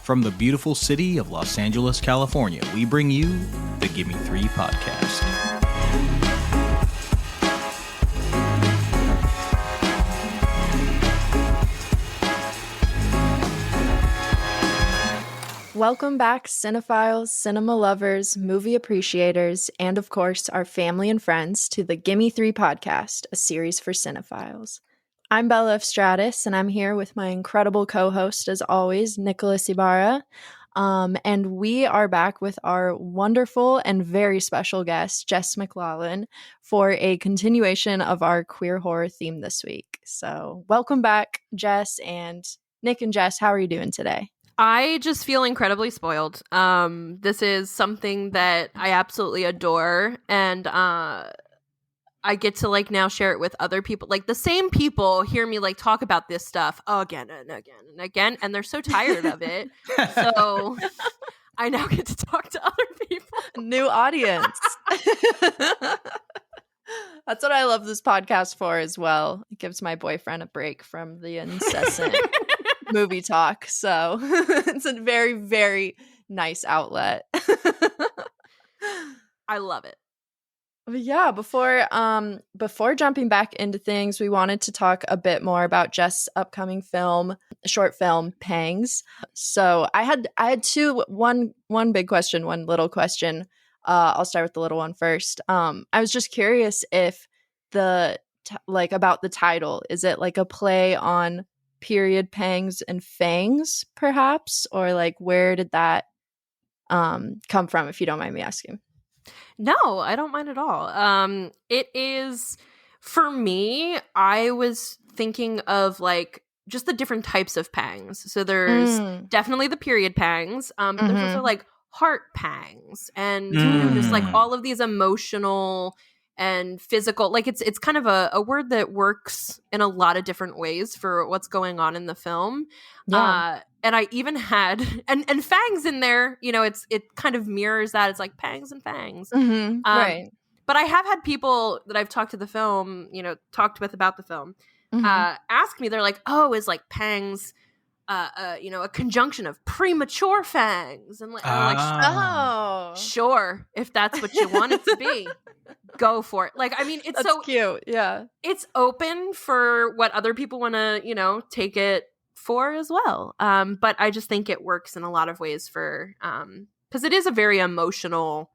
From the beautiful city of Los Angeles, California, we bring you the Gimme Three podcast. Welcome back, cinephiles, cinema lovers, movie appreciators, and of course, our family and friends to the Gimme Three podcast, a series for cinephiles. I'm Bella F. Stratus, and I'm here with my incredible co-host, as always, Nicholas Ibarra. And we are back with our wonderful and very special guest, Jess McLaughlin, for a continuation of our queer horror theme this week. So welcome back, Jess, and Nick and Jess, how are you doing today? I just feel incredibly spoiled. This is something that I absolutely adore, and I get to now share it with other people. The same people hear me talk about this stuff again and again and again, and they're so tired of it. So I now get to talk to other people. New audience. That's what I love this podcast for as well. It gives my boyfriend a break from the incessant movie talk. So it's a very, very nice outlet. I love it. Yeah, before jumping back into things, we wanted to talk a bit more about Jess' upcoming short film, Pangs. So I had two, one big question, one little question. I'll start with the little one first. I was just curious if about the title. Is it a play on period pangs and fangs, perhaps? Or where did that come from, if you don't mind me asking? No, I don't mind at all. It is, for me, I was thinking of just the different types of pangs. So there's definitely the period pangs, but there's also heart pangs and just all of these emotional and physical, it's kind of a word that works in a lot of different ways for what's going on in the film. Yeah. And I even had and fangs in there, it kind of mirrors that. It's pangs and fangs. Right. But I have had people that I've talked with about the film, ask me, they're like, oh, is pangs a conjunction of premature fangs? And I'm oh, sure, if that's what you want it to be, go for it. It's that's so cute. Yeah, it's open for what other people want to, take it for as well. But I just think it works in a lot of ways for, because it is a very emotional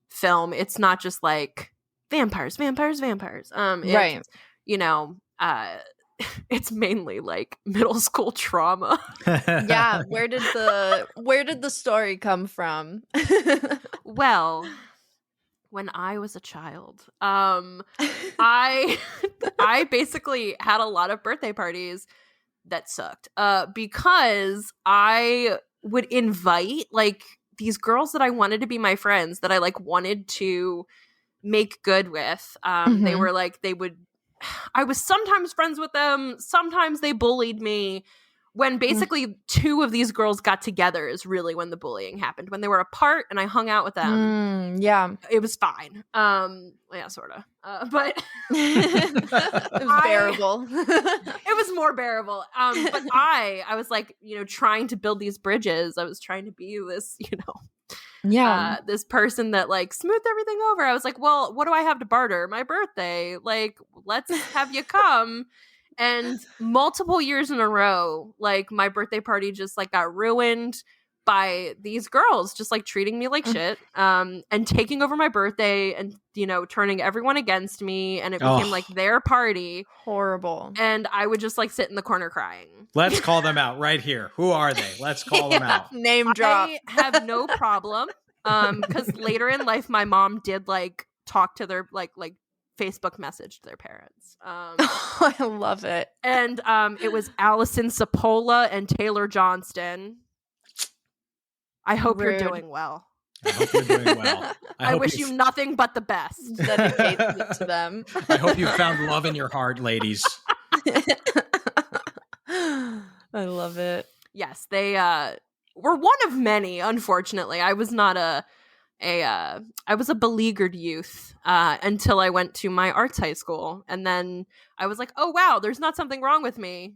film. It's not just vampires. Right. It's mainly middle school trauma. Yeah. Where did the story come from? Well, when I was a child, I basically had a lot of birthday parties that sucked, because I would invite these girls that I wanted to be my friends, that I wanted to make good with. They were I was sometimes friends with them, sometimes they bullied me. When basically two of these girls got together is really when the bullying happened. When they were apart and I hung out with them, yeah, it was fine. Yeah, sort of. But it was bearable. It was more bearable. But I was trying to build these bridges. I was trying to be this, this person that smoothed everything over. I was well, what do I have to barter? My birthday. Let's have you come. And multiple years in a row, my birthday party just got ruined by these girls just treating me like shit, and taking over my birthday and turning everyone against me, and it became their party. Horrible. And I would just sit in the corner crying. Let's call them out right here. Who are they? Let's call them out. Name drop. I have no problem, because later in life my mom did talk to their Facebook message to their parents. I love it. And it was Allison Sapola and Taylor Johnston. I hope Rude. You're doing well. I hope you're doing well. I wish you nothing but the best. Dedicate it to them. I hope you found love in your heart, ladies. I love it. Yes, they were one of many, unfortunately. I was not I was a beleaguered youth until I went to my arts high school. And then I was oh, wow, there's not something wrong with me.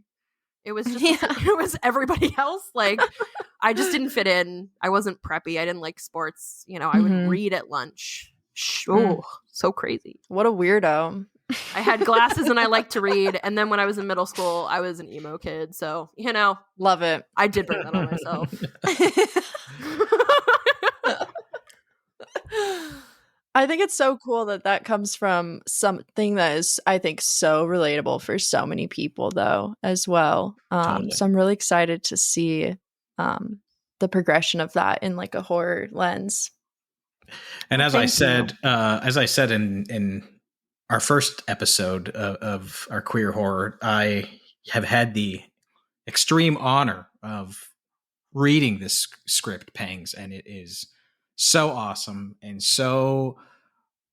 It was just it was everybody else. Like, I just didn't fit in. I wasn't preppy. I didn't like sports. You know, I would read at lunch. Oh, so crazy. What a weirdo. I had glasses and I liked to read. And then when I was in middle school, I was an emo kid. So, you know. Love it. I did bring that on myself. I think it's so cool that comes from something that is, I think, so relatable for so many people, though, as well. Totally. So I'm really excited to see the progression of that in like a horror lens. And as I said in our first episode of our queer horror, I have had the extreme honor of reading this script, Pangs, and it is so awesome and so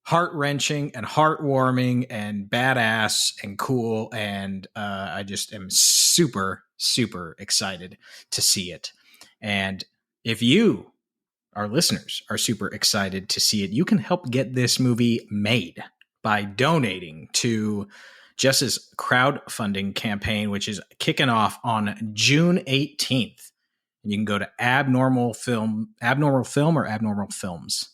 heart-wrenching and heartwarming and badass and cool, and I just am super, super excited to see it. And if you, our listeners, are super excited to see it, you can help get this movie made by donating to Jess's crowdfunding campaign, which is kicking off on June 18th. And you can go to Abnormal Film or Abnormal Films.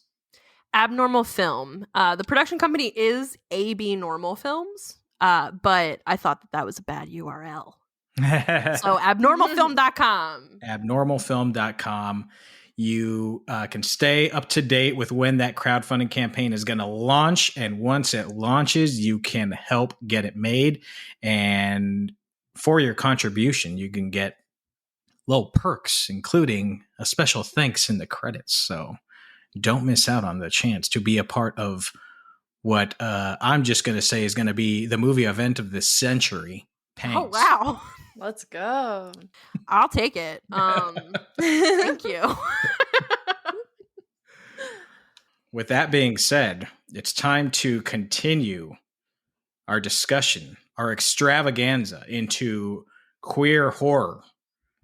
Abnormal Film. The production company is AB Normal Films, but I thought that was a bad URL. So abnormalfilm.com. Abnormalfilm.com. You can stay up to date with when that crowdfunding campaign is going to launch. And once it launches, you can help get it made. And for your contribution, you can get little perks, including a special thanks in the credits. So don't miss out on the chance to be a part of what I'm just going to say is going to be the movie event of the century. Pangs. Oh, wow. Let's go. I'll take it. Thank you. With that being said, it's time to continue our discussion, our extravaganza into queer horror.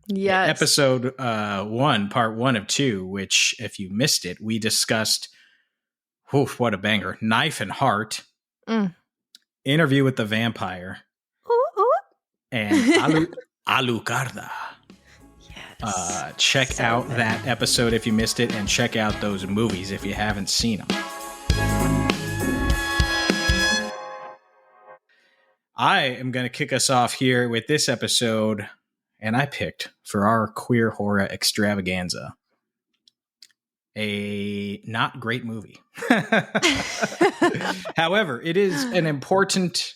Yes. Episode 1, part 1 of 2, which, if you missed it, we discussed, what a banger, Knife and Heart, Interview with the Vampire, and Alucarda. Yes. Check out that episode if you missed it, and check out those movies if you haven't seen them. I am going to kick us off here with this episode, and I picked for our queer horror extravaganza a not great movie. However, it is an important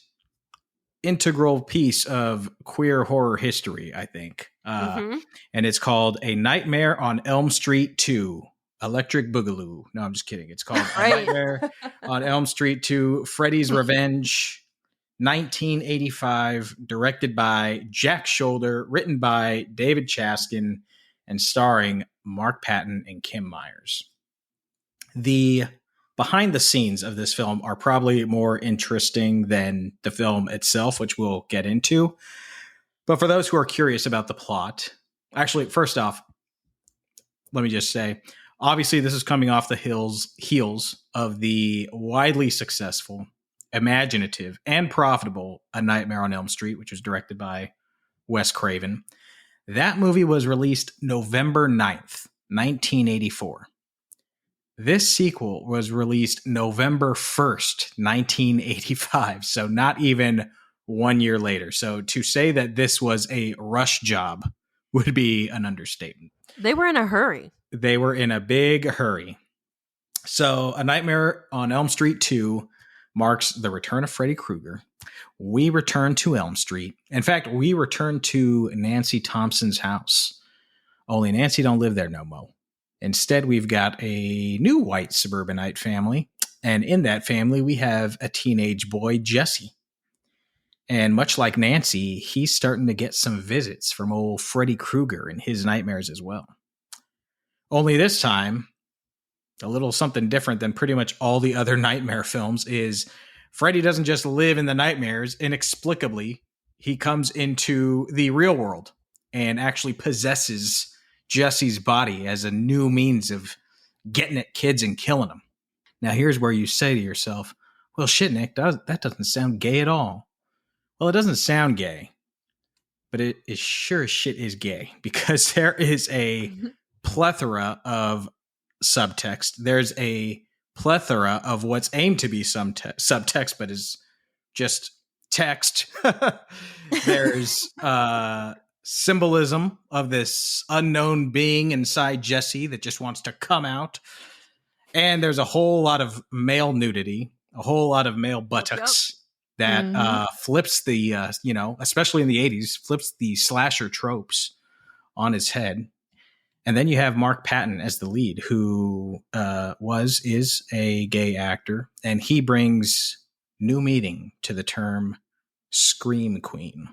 integral piece of queer horror history, I think. And it's called A Nightmare on Elm Street 2, Electric Boogaloo. No, I'm just kidding. It's called A Nightmare on Elm Street 2, Freddy's Revenge, 1985, directed by Jack Shoulder, written by David Chaskin, and starring Mark Patton and Kim Myers. The behind the scenes of this film are probably more interesting than the film itself, which we'll get into. But for those who are curious about the plot, actually, first off, let me just say, obviously this is coming off the heels of the widely successful, imaginative, and profitable A Nightmare on Elm Street, which was directed by Wes Craven. That movie was released November 9th, 1984. This sequel was released November 1st, 1985, so not even 1 year later. So to say that this was a rush job would be an understatement. They were in a hurry. They were in a big hurry. So A Nightmare on Elm Street 2 marks the return of Freddy Krueger. We return to Elm Street. In fact, we return to Nancy Thompson's house. Only Nancy don't live there no more. Instead, we've got a new white suburbanite family. And in that family, we have a teenage boy, Jesse. And much like Nancy, he's starting to get some visits from old Freddy Krueger and his nightmares as well. Only this time, a little something different than pretty much all the other nightmare films is Freddy doesn't just live in the nightmares. Inexplicably, he comes into the real world and actually possesses Jesse's body as a new means of getting at kids and killing them. Now, here's where you say to yourself, well, shit, Nick, that doesn't sound gay at all. Well, it doesn't sound gay, but it is sure as shit is gay because there is a plethora of subtext. There's a plethora of what's aimed to be some subtext, but is just text. There's symbolism of this unknown being inside Jesse that just wants to come out. And there's a whole lot of male nudity, a whole lot of male buttocks that flips the, especially in the 80s, flips the slasher tropes on his head. And then you have Mark Patton as the lead, who is a gay actor, and he brings new meaning to the term Scream Queen.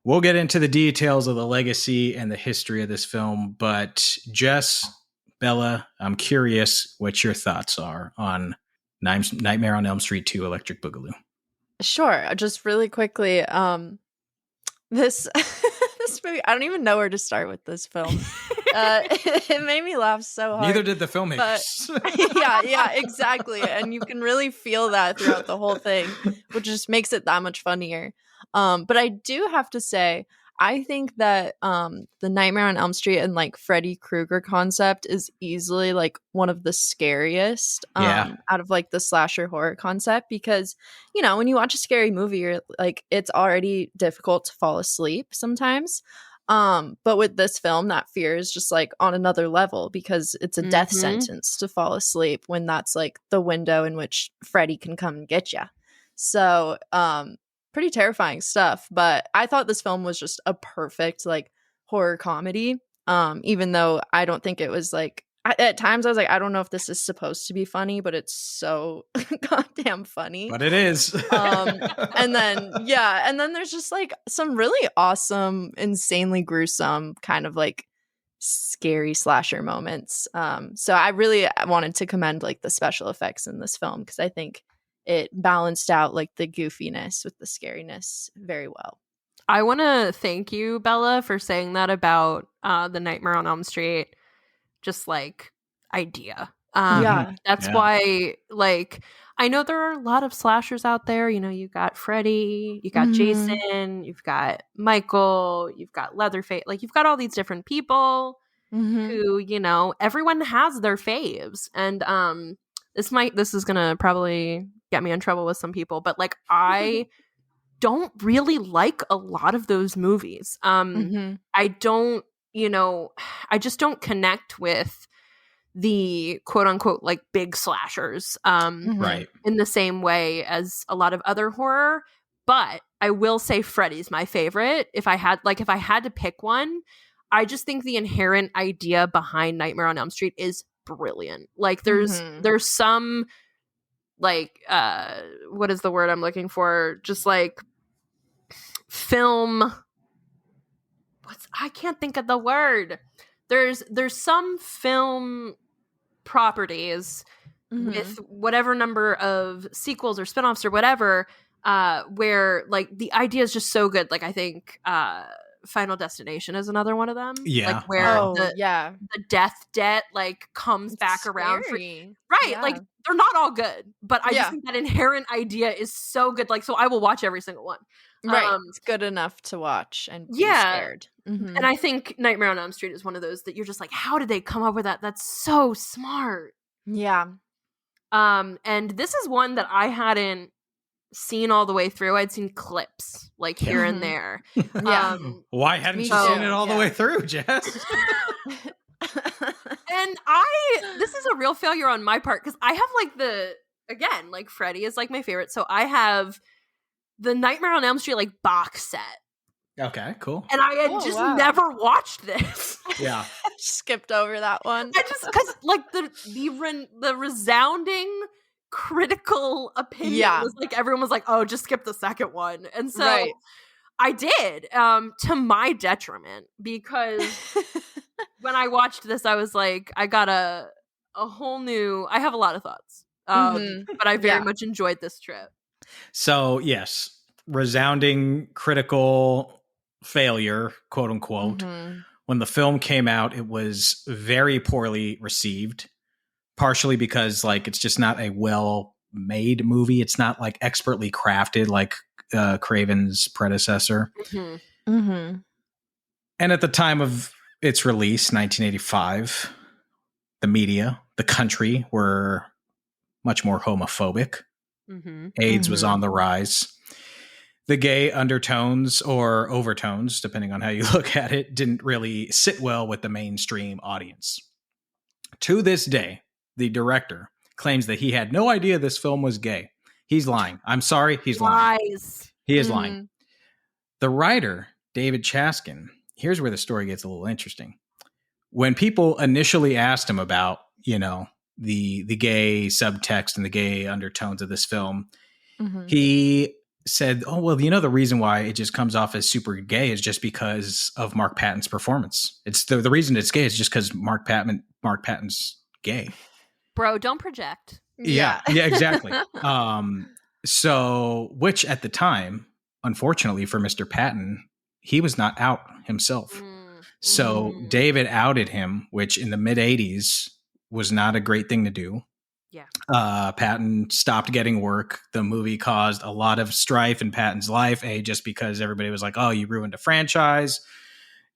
We'll get into the details of the legacy and the history of this film, but Jess, Bella, I'm curious what your thoughts are on Nightmare on Elm Street 2 Electric Boogaloo. Sure. Just really quickly, this this movie, I don't even know where to start with this film. It made me laugh so hard. Neither did the filmmakers. Yeah, exactly. And you can really feel that throughout the whole thing, which just makes it that much funnier. But I do have to say, I think that the Nightmare on Elm Street and like Freddy Krueger concept is easily like one of the scariest out of like the slasher horror concept, because when you watch a scary movie, you're like, it's already difficult to fall asleep sometimes. But with this film, that fear is just like on another level, because it's a death sentence to fall asleep when that's like the window in which Freddy can come and get you. So pretty terrifying stuff. But I thought this film was just a perfect like horror comedy, even though I don't think it was like, at times I was like, I don't know if this is supposed to be funny, but it's so goddamn funny. But it is. And then there's just like some really awesome, insanely gruesome kind of like scary slasher moments. So I really wanted to commend like the special effects in this film, because I think it balanced out like the goofiness with the scariness very well. I want to thank you, Bella, for saying that about the Nightmare on Elm Street just like idea. That's why, like, I know there are a lot of slashers out there. You got Freddy, you got Jason, you've got Michael, you've got Leatherface. Like, you've got all these different people who, everyone has their faves. And this is gonna probably get me in trouble with some people, but like, I don't really like a lot of those movies. I don't, I just don't connect with the quote unquote like big slashers Right. in the same way as a lot of other horror. But I will say Freddy's my favorite. If I had to pick one, I just think the inherent idea behind Nightmare on Elm Street is brilliant. Like there's some like what is the word I'm looking for? Just like film. I can't think of the word. There's some film properties with whatever number of sequels or spinoffs or whatever, where like the idea is just so good. Like I think Final Destination is another one of them. Yeah. Like where the death debt like comes back around for, right. Yeah. Like they're not all good, but I just think that inherent idea is so good. Like, so I will watch every single one. Right. It's good enough to watch and be scared. And I think Nightmare on Elm Street is one of those that you're just like, how did they come up with that? That's so smart. Yeah. And this is one that I hadn't seen all the way through. I'd seen clips like here and there. Why hadn't you seen it all the way through, Jess? And this is a real failure on my part, because I have like Freddy is like my favorite. So I have the Nightmare on Elm Street like box set. Okay, cool. And I had never watched this. Yeah. Skipped over that one. I just, because like the resounding critical opinion was like, everyone was like, oh, just skip the second one. And so I did, to my detriment, because when I watched this, I was like, I got a whole new, I have a lot of thoughts. But I very much enjoyed this trip. So yes, resounding critical failure, quote unquote. When the film came out, it was very poorly received, partially because like it's just not a well-made movie. It's not like expertly crafted like Craven's predecessor. Mm-hmm. And at the time of its release, 1985, the media, the country were much more homophobic. Mm-hmm. AIDS was on the rise. The gay undertones or overtones, depending on how you look at it, didn't really sit well with the mainstream audience. To this day, the director claims that he had no idea this film was gay. He's lying. I'm sorry, he's lying. Lies. He is lying. The writer, David Chaskin, here's where the story gets a little interesting. When people initially asked him about, the gay subtext and the gay undertones of this film, he said, oh, well, the reason why it just comes off as super gay is just because of Mark Patton's performance. It's the reason it's gay is just because Mark Patton's gay. Bro, don't project. Yeah, exactly. So, which at the time, unfortunately for Mr. Patton, he was not out himself. So David outed him, which in the mid 80s was not a great thing to do. Yeah. Patton stopped getting work. The movie caused a lot of strife in Patton's life, just because everybody was like, oh, you ruined a franchise.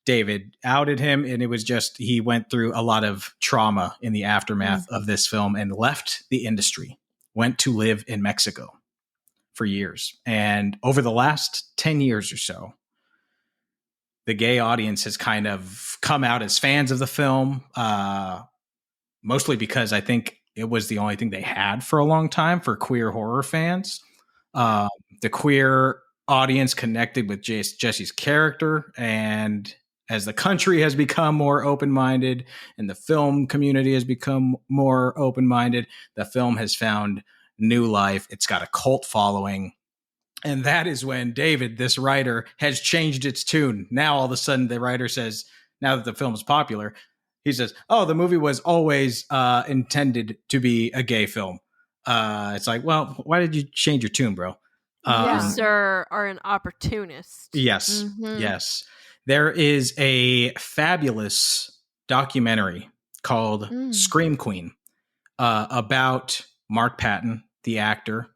David outed him, and it was just, he went through a lot of trauma in the aftermath of this film and left the industry, went to live in Mexico for years. And over the last 10 years or so, the gay audience has kind of come out as fans of the film, mostly because I think it was the only thing they had for a long time for queer horror fans. The queer audience connected with Jesse's character, and as the country has become more open-minded and the film community has become more open-minded, the film has found new life. It's got a cult following. And that is when David, this writer, has changed its tune. Now, all of a sudden, the writer says, now that the film is popular, he says, oh, the movie was always intended to be a gay film. It's like, well, why did you change your tune, bro? You, sir, are an opportunist. Yes, yes. There is a fabulous documentary called Scream Queen about Mark Patton, the actor.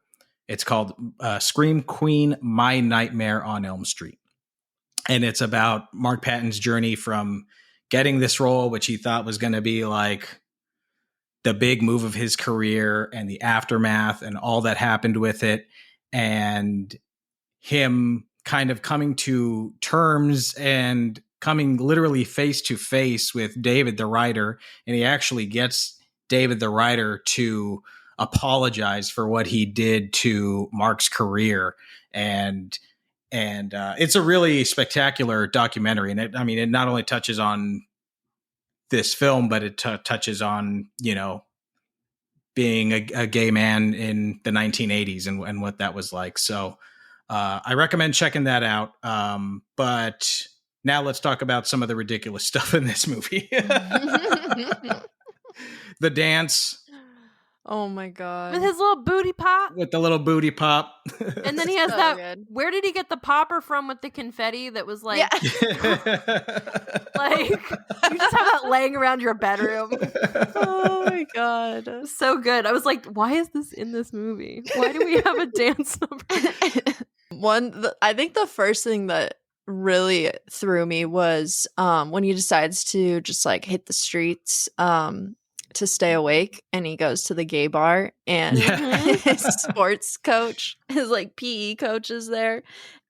It's called Scream Queen, My Nightmare on Elm Street. And it's about Mark Patton's journey from getting this role, which he thought was going to be like the big move of his career, and the aftermath and all that happened with it. And him kind of coming to terms and coming literally face to face with David, the writer. And he actually gets David, the writer, to apologize for what he did to Mark's career. And it's a really spectacular documentary. And it not only touches on this film, but it touches on, being a gay man in the 1980s and what that was like. So I recommend checking that out. But now let's talk about some of the ridiculous stuff in this movie. The dance. Oh my god. With his little booty pop. With the little booty pop. And then he has that. Good. Where did he get the popper from with the confetti that was like. Like, you just have that laying around your bedroom. Oh my god. So good. I was like, why is this in this movie? Why do we have a dance number? I think the first thing that really threw me was when he decides to just like hit the streets to stay awake, and he goes to the gay bar, and his sports coach, his like PE coach, is there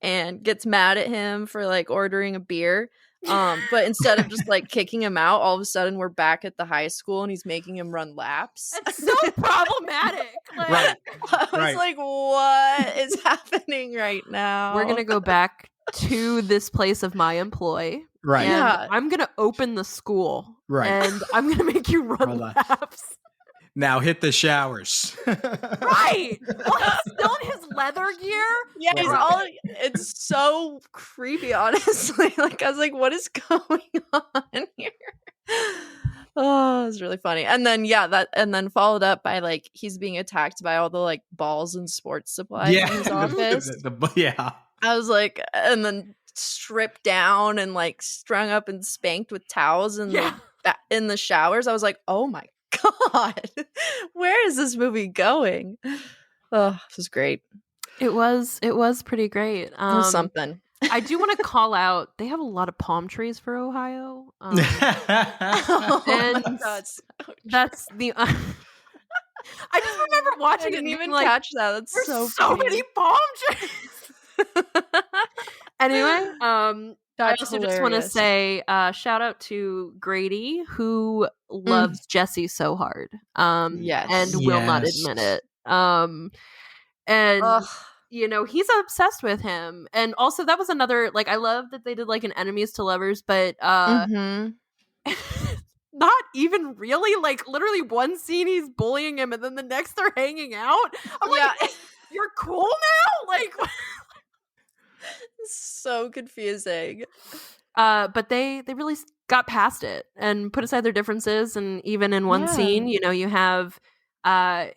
and gets mad at him for like ordering a beer. But instead of just like kicking him out, all of a sudden we're back at the high school and he's making him run laps. It's so problematic. Like, Right. I was like, what is happening right now? We're gonna go back to this place of my employ. Right. And Yeah. I'm gonna open the school. Right. And I'm gonna make you run laps. Now hit the showers. Right. Oh, he's still in his leather gear. Yeah, he's all. It's so creepy, honestly. Like, I was like, what is going on here? Oh, it's really funny. And then and then followed up by like he's being attacked by all the like balls and sports supplies in his office. I was like, and then stripped down and like strung up and spanked with towels and in the showers. I was like, oh my god, where is this movie going? Oh, this is great. It was pretty great. It was something. I do want to call out, they have a lot of palm trees for Ohio. Oh and that's the I just remember I watching it didn't and even being like, catch that. That's there's so so funny. many palm trees. Anyway, I That's also just want to hilarious. say shout out to Grady, who loves Jesse so hard, Yes. and will not Yes. admit it. And Ugh. you know, he's obsessed with him. And also that was another, like, I love that they did like an enemies to lovers, but Mhm. not even really. Like, literally one scene he's bullying him, and then the next they're hanging out. I'm Yeah. like, you're cool now? Like, So confusing. but they really got past it and put aside their differences. And even in one scene, you know, you have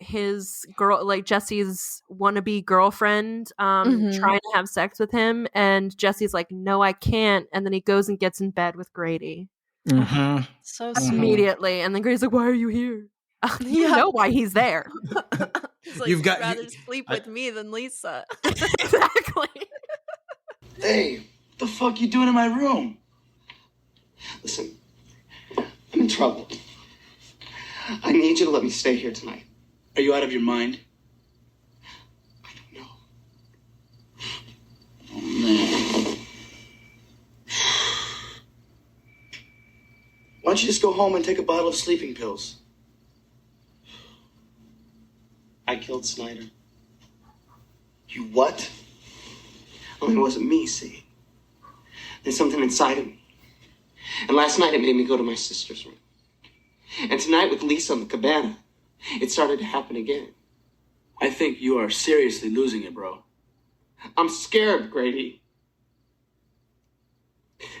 his girl, like Jesse's wannabe girlfriend, trying to have sex with him, and Jesse's like, no, I can't. And then he goes and gets in bed with Grady. So sweet. Immediately. And then Grady's like, why are you here? You know why he's there. He's like, You've you'd got- rather sleep with me than Lisa. Exactly. Hey, what the fuck you doing in my room? Listen, I'm in trouble. I need you to let me stay here tonight. Are you out of your mind? I don't know. Oh, man. Why don't you just go home and take a bottle of sleeping pills? I killed Snyder. You what? Well, it wasn't me, see? There's something inside of me. And last night it made me go to my sister's room. And tonight with Lisa on the cabana, it started to happen again. I think you are seriously losing it, bro. I'm scared, Grady.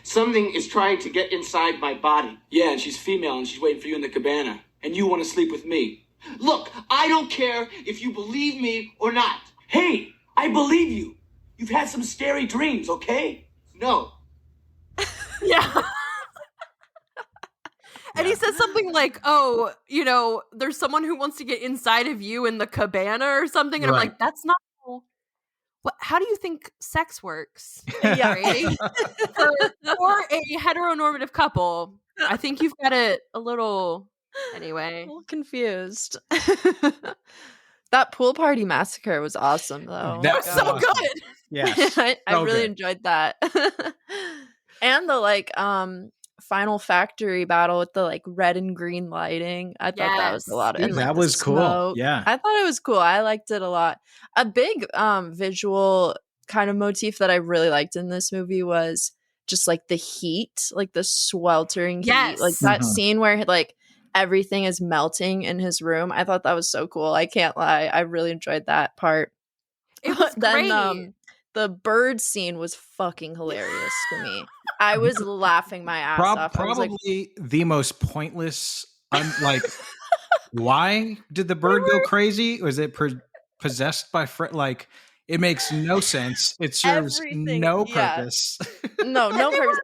Something is trying to get inside my body. Yeah, and she's female and she's waiting for you in the cabana. And you want to sleep with me. Look, I don't care if you believe me or not. Hey, I believe you. You've had some scary dreams, okay? No. Yeah. And he says something like, oh, you know, there's someone who wants to get inside of you in the cabana or something. And I'm Right. like, that's not how do you think sex works? Yeah. Grady? for a heteronormative couple, I think you've got it a little anyway. A little confused. That pool party massacre was awesome, though. That was so awesome. good. Yes. I So really good. enjoyed that. And the final factory battle with the like red and green lighting. I thought that was a lot of, and, like, That the was cool. smoke. Yeah. I thought it was cool. I liked it a lot. A big visual kind of motif that I really liked in this movie was just like the heat, like the sweltering heat, like that scene where like everything is melting in his room. I thought that was so cool. I can't lie. I really enjoyed that part. It was Then great. the bird scene was fucking hilarious to me. I was laughing my ass off. I was like, Probably the most pointless. Like, why did the bird go crazy? Was it possessed by Like, it makes no sense. It serves Everything, no yeah. purpose. no purpose.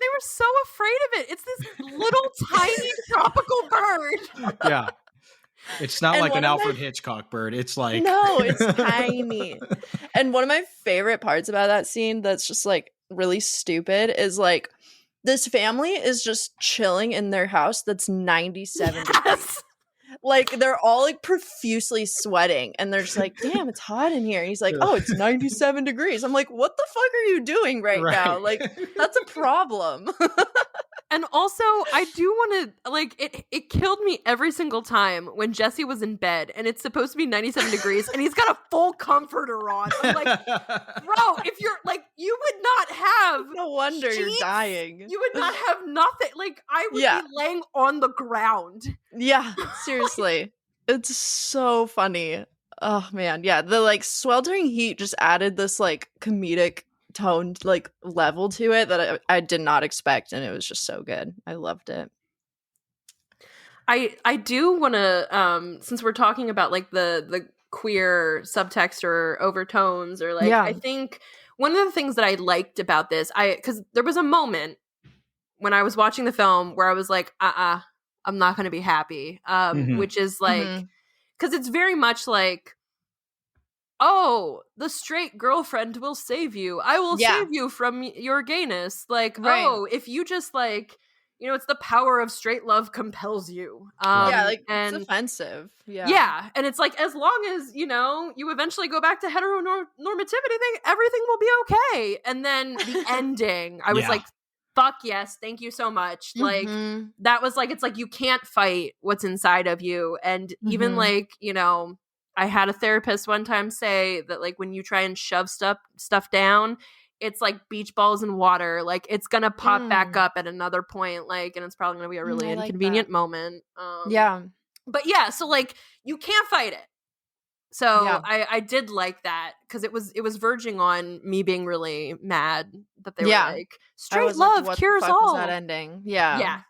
They were so afraid of it. It's this little tiny tropical bird. Yeah. It's not And like one an of my- Alfred Hitchcock bird. It's like No, it's tiny. And one of my favorite parts about that scene that's just like really stupid is like this family is just chilling in their house that's 97 degrees. Yes. Like they're all like profusely sweating and they're just like, damn, it's hot in here. And he's like, oh, it's 97 degrees. I'm like, what the fuck are you doing right now? Like, that's a problem. And also, I do want to, like, it killed me every single time when Jesse was in bed and it's supposed to be 97 degrees and he's got a full comforter on. I'm like, bro, if you're, like, you would not have No wonder you're sheets. dying. You would not have nothing. Like, I would Yeah. be laying on the ground. Yeah, seriously. It's so funny. Oh, man. Yeah, the, like, sweltering heat just added this, like, comedic toned like level to it that I did not expect, and it was just so good. I loved it. I do want to since we're talking about like the queer subtext or overtones or like Yeah. I think one of the things that I liked about this, because there was a moment when I was watching the film where I was like, I'm not going to be happy, which is like because it's very much like oh, the straight girlfriend will save you. I will save you from your gayness. Like, oh, if you just like, it's the power of straight love compels you. It's offensive. Yeah. And it's like, as long as, you eventually go back to heteronormativity, everything will be okay. And then the ending, I was like, fuck yes, thank you so much. Like, that was like, it's like, you can't fight what's inside of you. And even like, I had a therapist one time say that like when you try and shove stuff down, it's like beach balls in water. Like it's gonna pop back up at another point. Like, and it's probably gonna be a really inconvenient moment. But yeah, so like you can't fight it. So I did like that because it was verging on me being really mad that they were like straight love what cures the fuck all. was that ending? Yeah.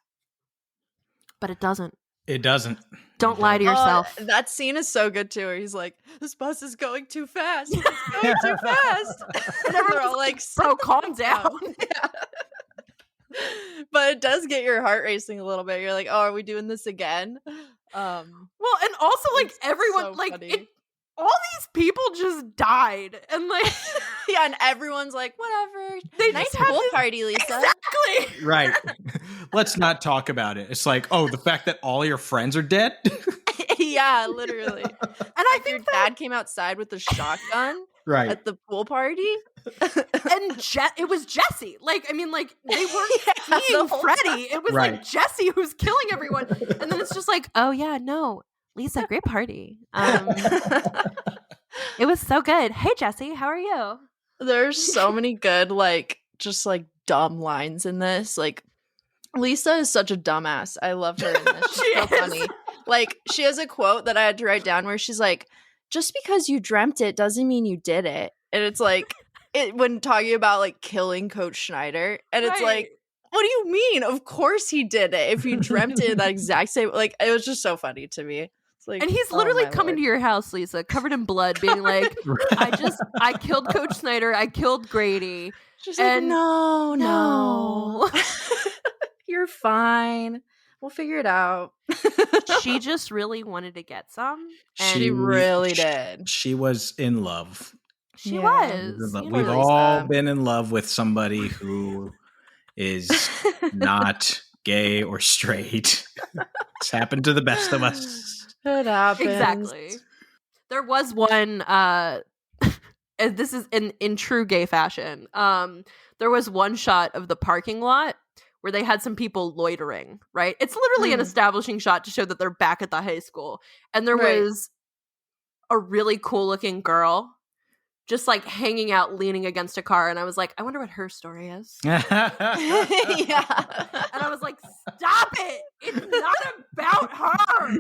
But it doesn't. It doesn't. Don't lie to yourself. That scene is so good too. Where he's like, "This bus is going too fast. It's going too fast." And everyone's all like, "Bro, calm down." But it does get your heart racing a little bit. You're like, "Oh, are we doing this again?" Well, and also like everyone, so all these people just died, and like, and everyone's like, "Whatever." They nice just pool party, Lisa. Exactly. Right. Let's not talk about it. It's like, oh, the fact that all your friends are dead. Yeah, literally. And I think your dad came outside with a shotgun at the pool party. And it was Jesse. Like, I mean, like, they weren't seeing Freddy. It was like Jesse who's killing everyone. And then it's just like, oh yeah, no, Lisa, great party. It was so good. Hey, Jesse, how are you? There's so many good, like, just like dumb lines in this. Like, Lisa is such a dumbass. I love her in this. She's so funny. Like, she has a quote that I had to write down where she's like, "Just because you dreamt it doesn't mean you did it." And it's like, when talking about like killing Coach Schneider, and it's like, what do you mean? Of course he did it. If you dreamt it that exact same, like, it was just so funny to me. It's like, and he's literally coming to your house, Lisa, covered in blood, being like, I killed Coach Snyder. I killed Grady. She's like, no. You're fine. We'll figure it out. She just really wanted to get some. And she really did. She was in love. She was. We've all been in love with somebody who is not gay or straight. It's happened to the best of us. It happens. Exactly. There was one, this is in true gay fashion. There was one shot of the parking lot where they had some people loitering, right? It's literally an establishing shot to show that they're back at the high school. And there was a really cool looking girl just like hanging out, leaning against a car. And I was like, I wonder what her story is. Yeah. And I was like, stop it. It's not about her.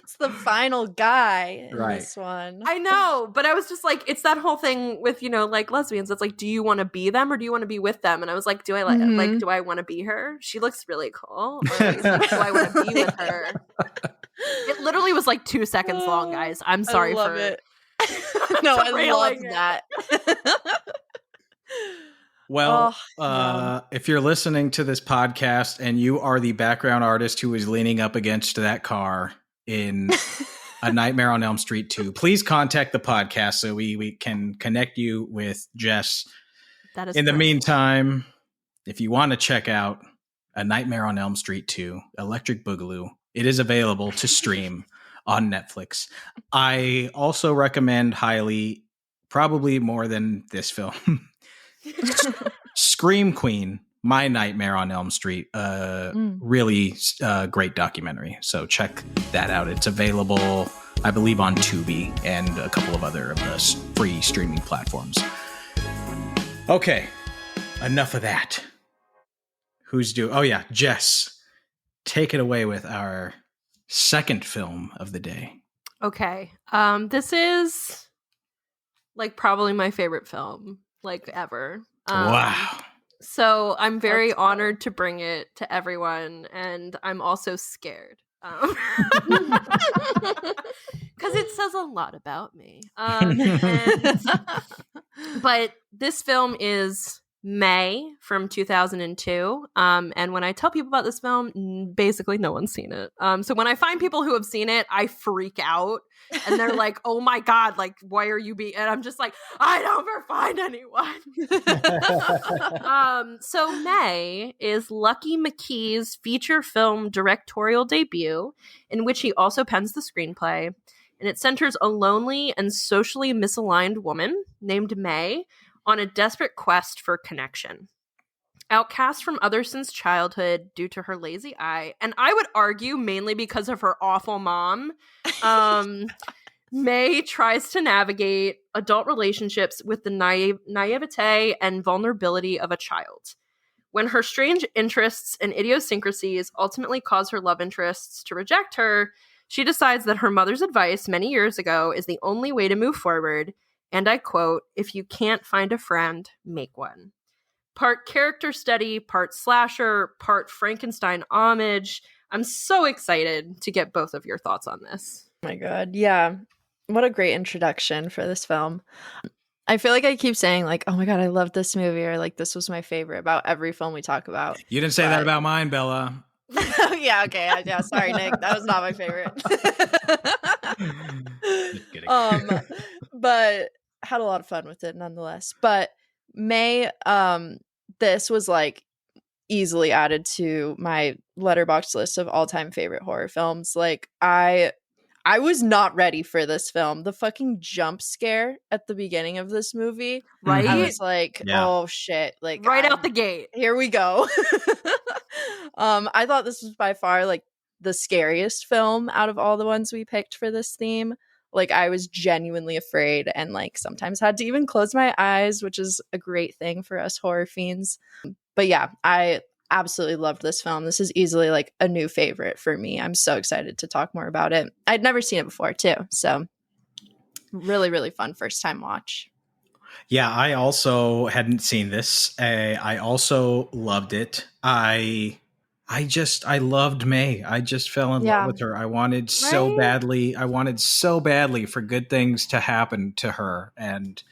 It's the final guy in this one. I know, but I was just like, it's that whole thing with, like lesbians. It's like, do you want to be them or do you want to be with them? And I was like, do I do I want to be her? She looks really cool. Or like, do I want to be with her? It literally was like 2 seconds long, guys. I'm sorry for it. No, I love that. Well, if you're listening to this podcast and you are the background artist who is leaning up against that car in A Nightmare on Elm Street 2, please contact the podcast so we can connect you with Jess. That is in the meantime, if you want to check out A Nightmare on Elm Street 2, Electric Boogaloo, it is available to stream on Netflix. I also recommend highly, probably more than this film, Scream Queen, My Nightmare on Elm Street. Really great documentary. So check that out. It's available, I believe, on Tubi and a couple of other of the free streaming platforms. Okay, enough of that. Oh yeah, Jess, take it away with our second film of the day. Okay. This is like probably my favorite film like ever. Wow. So I'm very honored to bring it to everyone, and I'm also scared. Because it says a lot about me. But this film is May from 2002. And when I tell people about this film, basically no one's seen it. So when I find people who have seen it, I freak out. And they're like, oh my God, like, why are you being... And I'm just like, I don't find anyone. So May is Lucky McKee's feature film directorial debut, in which he also pens the screenplay. And it centers a lonely and socially misaligned woman named May on a desperate quest for connection. Outcast from others since childhood due to her lazy eye, and I would argue mainly because of her awful mom, May tries to navigate adult relationships with the naivete and vulnerability of a child. When her strange interests and idiosyncrasies ultimately cause her love interests to reject her, she decides that her mother's advice many years ago is the only way to move forward. And I quote, "If you can't find a friend, make one." Part character study, part slasher, part Frankenstein homage. I'm so excited to get both of your thoughts on this. Oh my God. Yeah. What a great introduction for this film. I feel like I keep saying like, oh my God, I love this movie, or like this was my favorite about every film we talk about. You didn't say that about mine, Bella. Yeah, okay. Yeah, sorry, Nick. That was not my favorite. Just kidding. But had a lot of fun with it nonetheless. But May, this was like easily added to my Letterboxd list of all-time favorite horror films. Like I was not ready for this film. The fucking jump scare at the beginning of this movie, Right? I was like, oh shit, like right out the gate. Here we go. I thought this was by far like the scariest film out of all the ones we picked for this theme. Like I was genuinely afraid, and like sometimes had to even close my eyes, which is a great thing for us horror fiends. But yeah, I absolutely loved this film. This is easily like a new favorite for me. I'm so excited to talk more about it. I'd never seen it before too, so really, really fun first time watch. Yeah, I also hadn't seen this. I also loved it. I loved May. I just fell in love with her. I wanted so badly. I wanted so badly for good things to happen to her. And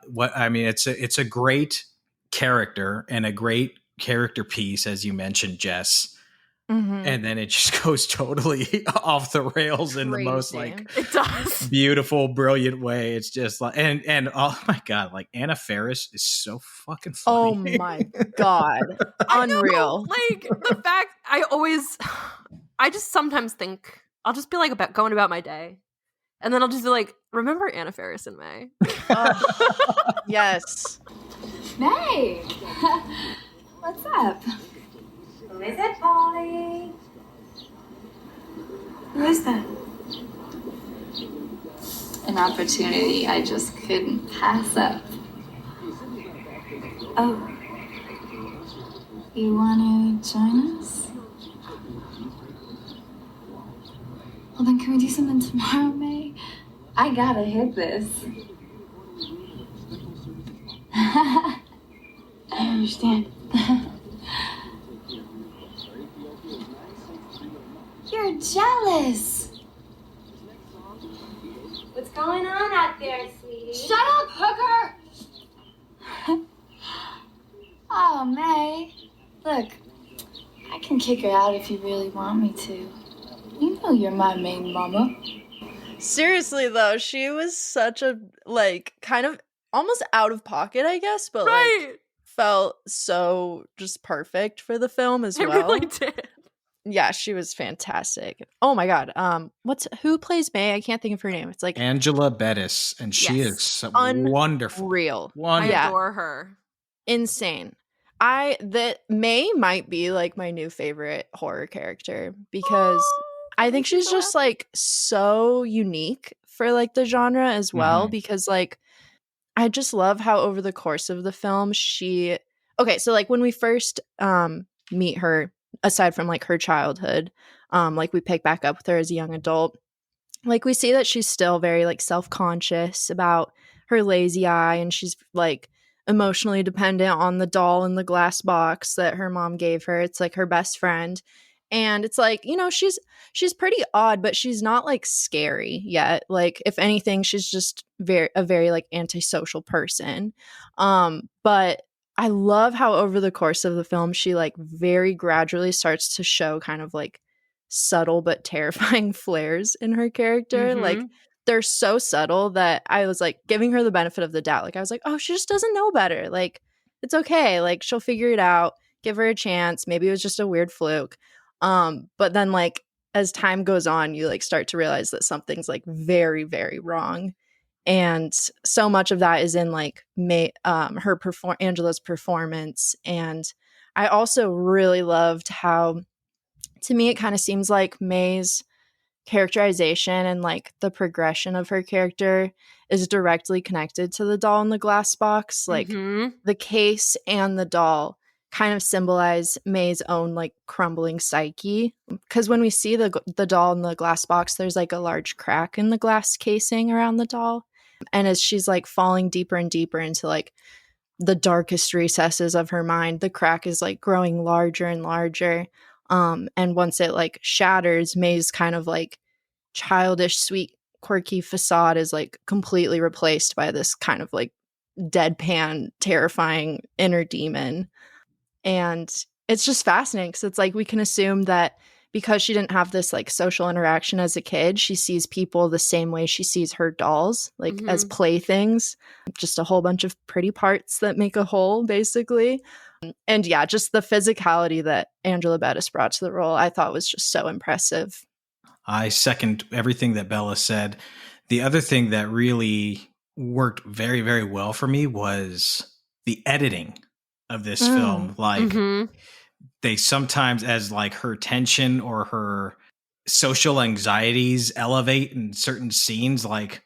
what I mean, it's a great character and a great character piece, as you mentioned, Jess. Mm-hmm. And then it just goes totally off the rails in the most like it does. Beautiful, brilliant way. It's just like and oh my God, like Anna Faris is so fucking funny. Oh my God. Unreal. Like the fact I just sometimes think I'll just be like going about my day. And then I'll just be like, remember Anna Faris in May? Yes. May! What's up? Who is it, Polly? Who is that? An opportunity I just couldn't pass up. Oh. You want to join us? Well, then can we do something tomorrow, May? I gotta hit this. I understand. You're jealous. What's going on out there, sweetie? Shut up, hooker! Oh, May. Look, I can kick her out if you really want me to. You know you're my main mama. Seriously, though, she was such a, like, kind of almost out of pocket, I guess, but, like, felt so just perfect for the film as well. It really did. Yeah, she was fantastic. Oh my God. Who plays May? I can't think of her name. It's like Angela Bettis, and she is so wonderful. Real. I adore her. Insane. That May might be like my new favorite horror character because I think she's just like so unique for like the genre as well, because like I just love how over the course of the film so like when we first meet her, aside from like her childhood, like we pick back up with her as a young adult, like we see that she's still very like self-conscious about her lazy eye, and she's like emotionally dependent on the doll in the glass box that her mom gave her. It's like her best friend. And it's like, you know, she's pretty odd, but she's not like scary yet. Like, if anything, she's just a very like antisocial person. But I love how over the course of the film, she like very gradually starts to show kind of like subtle but terrifying flares in her character. Like, they're so subtle that I was like giving her the benefit of the doubt. Like, I was like, oh, she just doesn't know better. Like, it's okay. Like, she'll figure it out. Give her a chance. Maybe it was just a weird fluke. But then like as time goes on, you like start to realize that something's like very, very wrong. And so much of that is in like Angela's performance. And I also really loved how, to me, it kind of seems like May's characterization and like the progression of her character is directly connected to the doll in the glass box. Like the case and the doll kind of symbolize May's own like crumbling psyche, because when we see the doll in the glass box, there's like a large crack in the glass casing around the doll, and as she's like falling deeper and deeper into like the darkest recesses of her mind, the crack is like growing larger and larger, and once it like shatters, May's kind of like childish, sweet, quirky facade is like completely replaced by this kind of like deadpan, terrifying inner demon. And it's just fascinating because it's like we can assume that because she didn't have this like social interaction as a kid, she sees people the same way she sees her dolls, like as playthings, just a whole bunch of pretty parts that make a whole, basically. And yeah, just the physicality that Angela Bettis brought to the role, I thought was just so impressive. I second everything that Bella said. The other thing that really worked very, very well for me was the editing of this film. Like they sometimes, as like her tension or her social anxieties elevate in certain scenes, like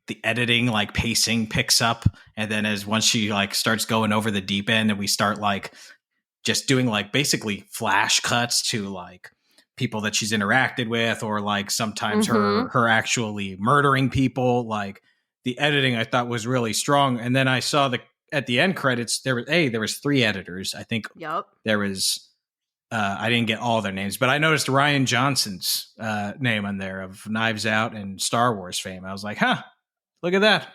the editing, like pacing picks up. And then once she like starts going over the deep end and we start like just doing like basically flash cuts to like people that she's interacted with, or like sometimes her actually murdering people, like the editing I thought was really strong. And then I saw at the end credits, there was 3 editors. I think there was, I didn't get all their names, but I noticed Rian Johnson's name on there of Knives Out and Star Wars fame. I was like, look at that.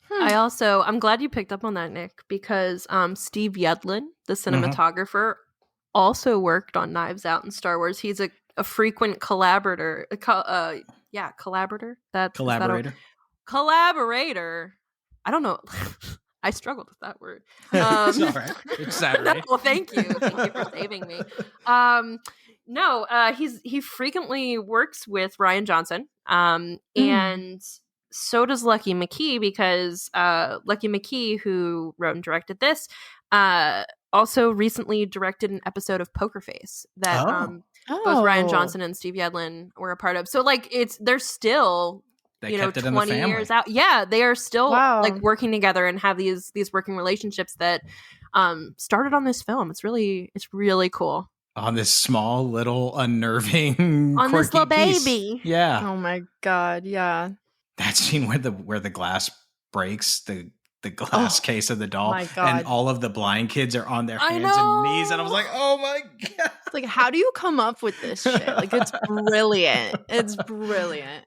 I'm glad you picked up on that, Nick, because Steve Yedlin, the cinematographer, also worked on Knives Out and Star Wars. He's a frequent collaborator. Collaborator. Collaborator. I don't know. I struggled with that word. It's all right. It's Saturday. No, thank you. Thank you for saving me. He frequently works with Rian Johnson. And so does Lucky McKee, because Lucky McKee, who wrote and directed this, also recently directed an episode of Poker Face that both Rian Johnson and Steve Yedlin were a part of. So like they're still They kept it in the 20 family. years out. Yeah, they are still like working together and have these working relationships that started on this film. It's really cool. On this small little unnerving on this little piece. baby. Yeah. Oh my god, yeah. That scene where the glass breaks, the glass case of the doll, my God. and all of the blind kids are on their hands and knees, and I was like, oh my god. It's like, how do you come up with this shit? Like, it's brilliant. It's brilliant.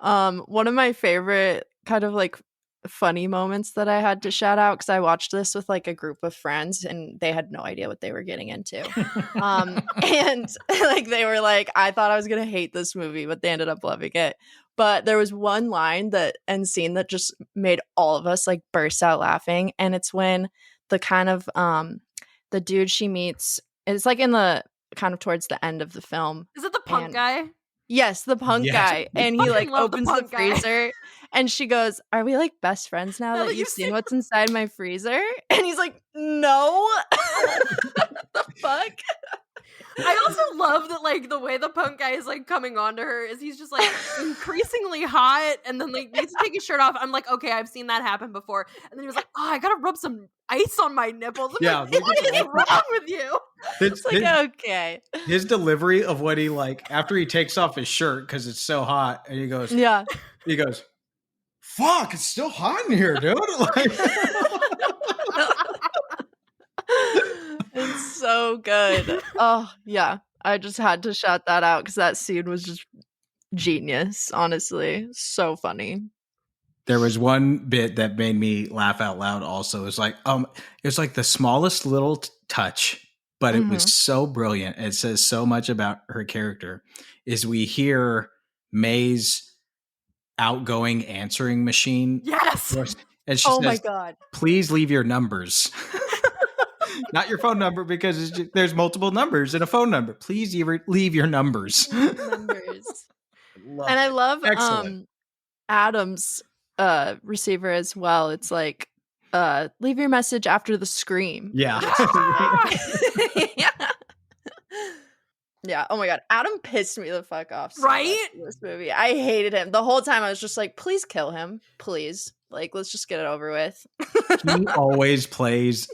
One of my favorite kind of like funny moments that I had to shout out, because I watched this with like a group of friends and they had no idea what they were getting into. And like they were like, I thought I was gonna hate this movie, but they ended up loving it. But there was one line and scene that just made all of us like burst out laughing, and it's when the kind of the dude she meets, it's like in the kind of towards the end of the film. Is it the punk guy? Yes, the punk guy. And he like opens the freezer and she goes, "Are we like best friends now that you've seen what's inside my freezer?" And he's like, "No." What the fuck? I also love that like the way the punk guy is like coming on to her is he's just like increasingly hot, and then like needs to take his shirt off. I'm like, okay, I've seen that happen before. And then he was like, oh, I gotta rub some ice on my nipples. I'm like, what is wrong with you? It's like, okay. His delivery of what he like after he takes off his shirt because it's so hot, and he goes, fuck, it's still hot in here, dude. Like, it's so good. Oh yeah, I just had to shout that out because that scene was just genius, honestly. So funny. There was one bit that made me laugh out loud also. It's like the smallest little touch, but it was so brilliant. It says so much about her character. Is we hear May's outgoing answering machine. Yes. And she says, my God. Please leave your numbers. Not your phone number, because there's multiple numbers in a phone number. Please leave your numbers. Numbers. And I love Adam's receiver as well. It's like, leave your message after the scream. Yeah. Yeah. Yeah. Oh my God. Adam pissed me the fuck off. So Right? much in this movie. I hated him. The whole time I was just like, please kill him. Please. Like, let's just get it over with. He always plays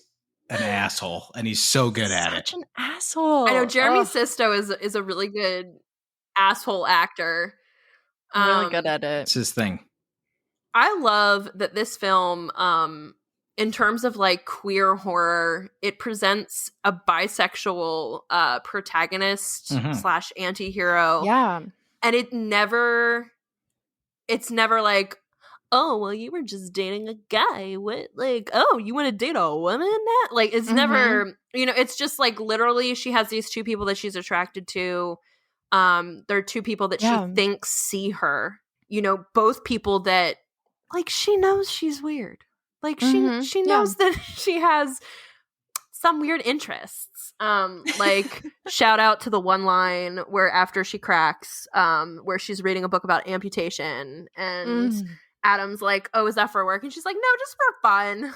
an asshole, and he's so good at it. Such an asshole. I know Jeremy Sisto is a really good asshole actor. Really good at it. It's his thing. I love that this film, in terms of like queer horror, it presents a bisexual protagonist / anti-hero. Yeah. And it's never like, oh, well, you were just dating a guy. What, like, oh, you want to date a woman now? Like, it's never, it's just like literally she has these two people that she's attracted to. They're two people that she thinks see her. Both people that, like, she knows she's weird. Like, she knows that she has some weird interests. Like, shout out to the one line where after she cracks, where she's reading a book about amputation and Adam's like, oh, is that for work? And she's like, no, just for fun.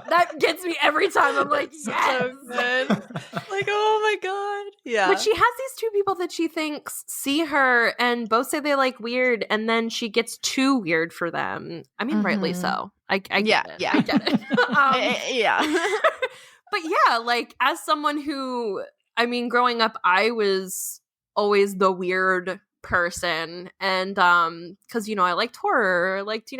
That gets me every time. I'm like, yes. So good. Like, oh my God. Yeah. But she has these two people that she thinks see her and both say they like weird, and then she gets too weird for them. I mean, rightly so. I get it. Yeah. I get it. Yeah. But yeah, like, as someone who, I mean, growing up, I was always the weird person, and because I liked horror, I liked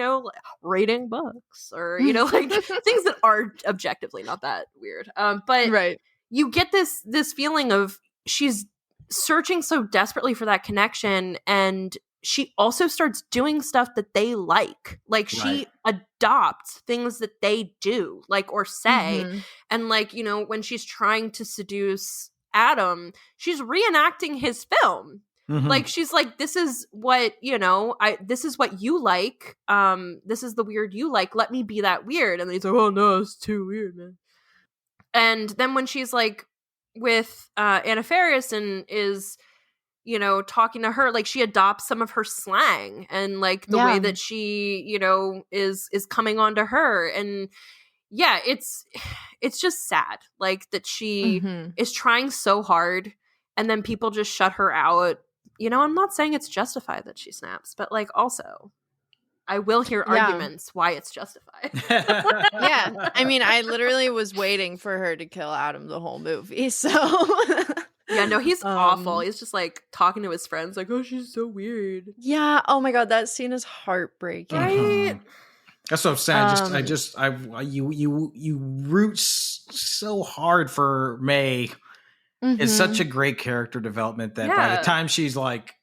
reading books, or like things that are objectively not that weird, but right, you get this feeling of she's searching so desperately for that connection, and she also starts doing stuff that they like she adopts things that they do, like, or say, and like when she's trying to seduce Adam, she's reenacting his film. Like, she's like, this is what, this is what you like. This is the weird you like. Let me be that weird. And he's like, oh no, it's too weird, man. And then when she's like with Anna Faris and is, talking to her, like, she adopts some of her slang and like the way that she, is coming on to her. And yeah, it's just sad, like, that she is trying so hard and then people just shut her out. I'm not saying it's justified that she snaps, but like, also, I will hear arguments why it's justified. Yeah. I mean, I literally was waiting for her to kill Adam the whole movie. So yeah, no, he's awful. He's just like talking to his friends, like, oh, she's so weird. Yeah. Oh my God, that scene is heartbreaking. Right? That's what I'm saying. You root so hard for May. It's such a great character development that by the time she's like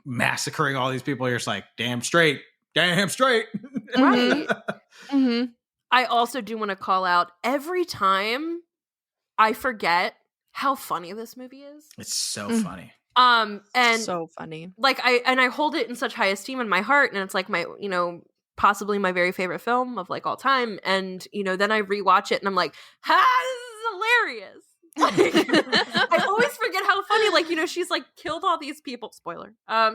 massacring all these people, you're just like, damn straight. Right. I also do want to call out, every time I forget how funny this movie is. It's so funny. And so funny. Like, I hold it in such high esteem in my heart, and it's like my, possibly my very favorite film of like all time. And, then I rewatch it and I'm like, this is hilarious. Like, I always forget how funny, like, she's like killed all these people, spoiler,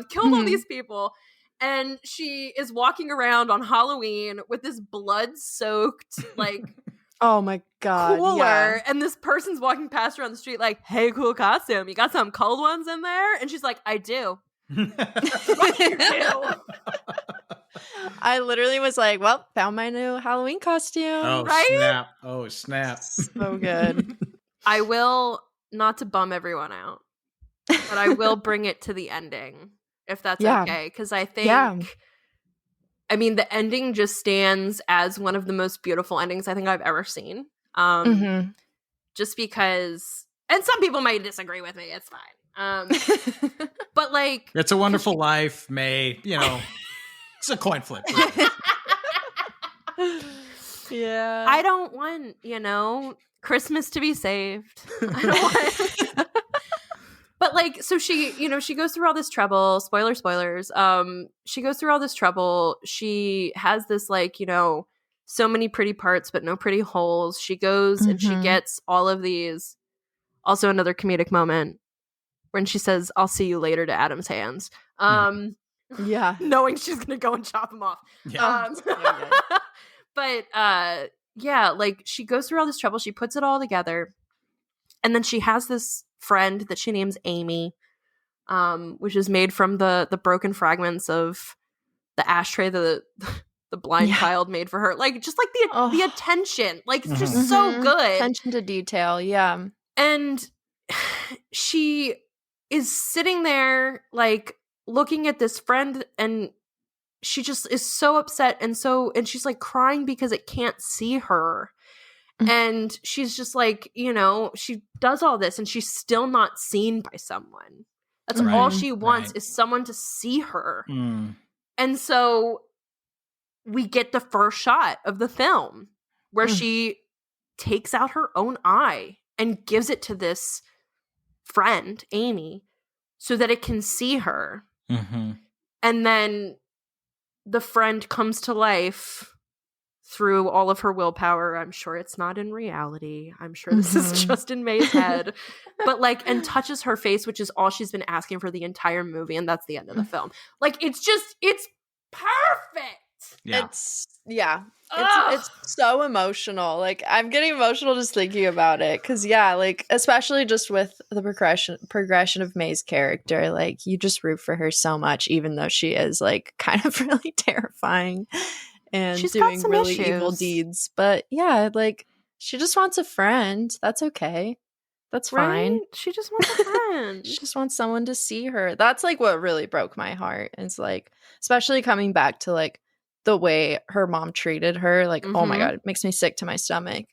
killed all these people, and she is walking around on Halloween with this blood-soaked, like, oh my God, cooler, and this person's walking past her on the street like, hey, cool costume, you got some cold ones in there? And she's like, I do. What do you do? I literally was like, well, found my new Halloween costume. Oh, right? Snap. So good. I will, not to bum everyone out, but I will bring it to the ending, if that's okay. Because I think, I mean, the ending just stands as one of the most beautiful endings I think I've ever seen. Just because, And some people might disagree with me. It's fine. But like, It's a Wonderful Life, May. You know, it's a coin flip. Really. Yeah. I don't want, Christmas to be saved. I don't want. But like, so she, she goes through all this trouble. Spoilers. She goes through all this trouble. She has this like, so many pretty parts, but no pretty holes. She goes and she gets all of these. Also, another comedic moment when she says, "I'll see you later" to Adam's hands. Yeah. Knowing she's gonna go and chop him off. Yeah. But yeah, like she goes through all this trouble. She puts it all together, and then she has this friend that she names Amy, which is made from the broken fragments of the ashtray the blind child made for her. Like just like the attention, like it's just so good. Attention to detail, yeah. And she is sitting there like looking at this friend, and she just is so upset and she's like crying because it can't see her. And she's just like, she does all this and she's still not seen by someone. That's all she wants is someone to see her. And so we get the first shot of the film where she takes out her own eye and gives it to this friend, Amy, so that it can see her. And then the friend comes to life through all of her willpower. I'm sure it's not in reality. I'm sure this is just in May's head. But like, and touches her face, which is all she's been asking for the entire movie. And that's the end of the film. Like, it's perfect. Yeah. It's so emotional. Like I'm getting emotional just thinking about it because like especially just with the progression of May's character, like you just root for her so much, even though she is like kind of really terrifying and She's doing really issues. evil deeds. But yeah, like she just wants a friend. That's okay. That's fine. Right? She just wants a friend. She just wants someone to see her. That's like what really broke my heart. It's like, especially coming back to like the way her mom treated her, like, oh my God, it makes me sick to my stomach.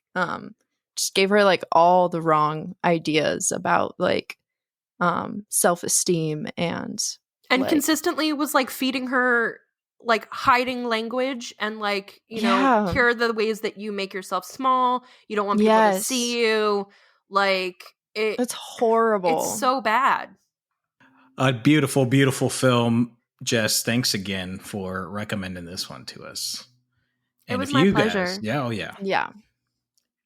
Just gave her like all the wrong ideas about like self-esteem and like, consistently was like feeding her like hiding language and like, here are the ways that you make yourself small. You don't want people to see you. Like it's horrible. It's so bad. A beautiful, beautiful film. Jess, thanks again for recommending this one to us. And it was my pleasure. Yeah.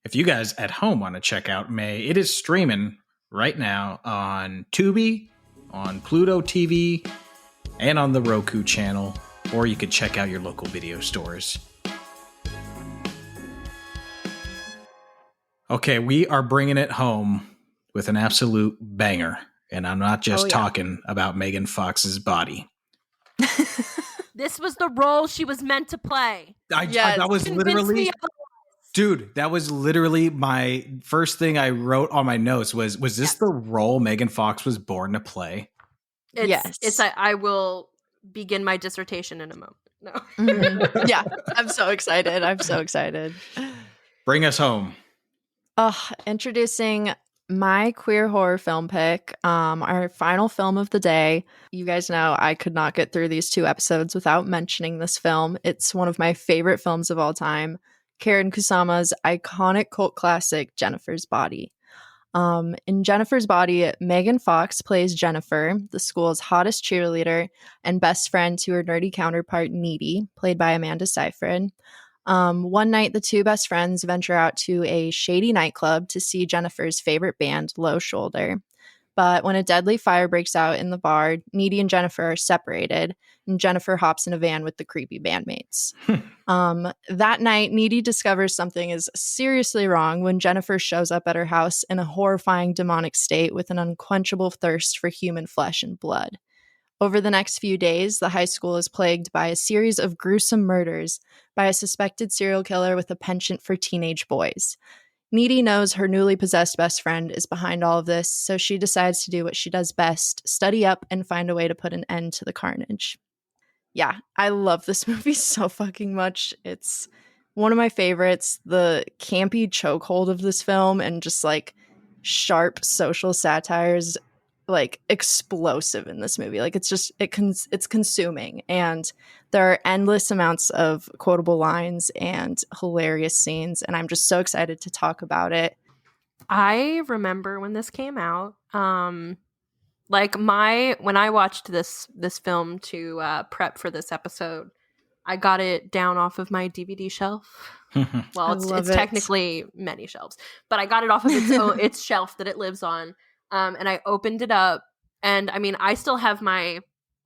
If you guys at home want to check out May, it is streaming right now on Tubi, on Pluto TV, and on the Roku channel, or you could check out your local video stores. Okay, we are bringing it home with an absolute banger, and I'm not just talking about Megan Fox's body. This was the role she was meant to play. That was literally, dude. That was literally my first thing I wrote on my notes. Was this the role Megan Fox was born to play? I will begin my dissertation in a moment. No. Yeah, I'm so excited. Bring us home. Introducing my queer horror film pick, our final film of the day. You guys know I could not get through these 2 episodes without mentioning this film. It's one of my favorite films of all time. Karen Kusama's iconic cult classic, Jennifer's Body. In Jennifer's Body, Megan Fox plays Jennifer, the school's hottest cheerleader and best friend to her nerdy counterpart, Needy, played by Amanda Seyfried. One night, the 2 best friends venture out to a shady nightclub to see Jennifer's favorite band, Low Shoulder. But when a deadly fire breaks out in the bar, Needy and Jennifer are separated, and Jennifer hops in a van with the creepy bandmates. That night, Needy discovers something is seriously wrong when Jennifer shows up at her house in a horrifying demonic state with an unquenchable thirst for human flesh and blood. Over the next few days, the high school is plagued by a series of gruesome murders by a suspected serial killer with a penchant for teenage boys. Needy knows her newly possessed best friend is behind all of this, so she decides to do what she does best, study up and find a way to put an end to the carnage. Yeah, I love this movie so fucking much. It's one of my favorites. The campy chokehold of this film and just like sharp social satire is like explosive in this movie. Like it's consuming, and there are endless amounts of quotable lines and hilarious scenes, and I'm just so excited to talk about it. I remember when this came out, when I watched this film to prep for this episode, I got it down off of my DVD shelf. Well, it's technically many shelves, but I got it off of its shelf that it lives on. And I opened it up, and I mean, I still have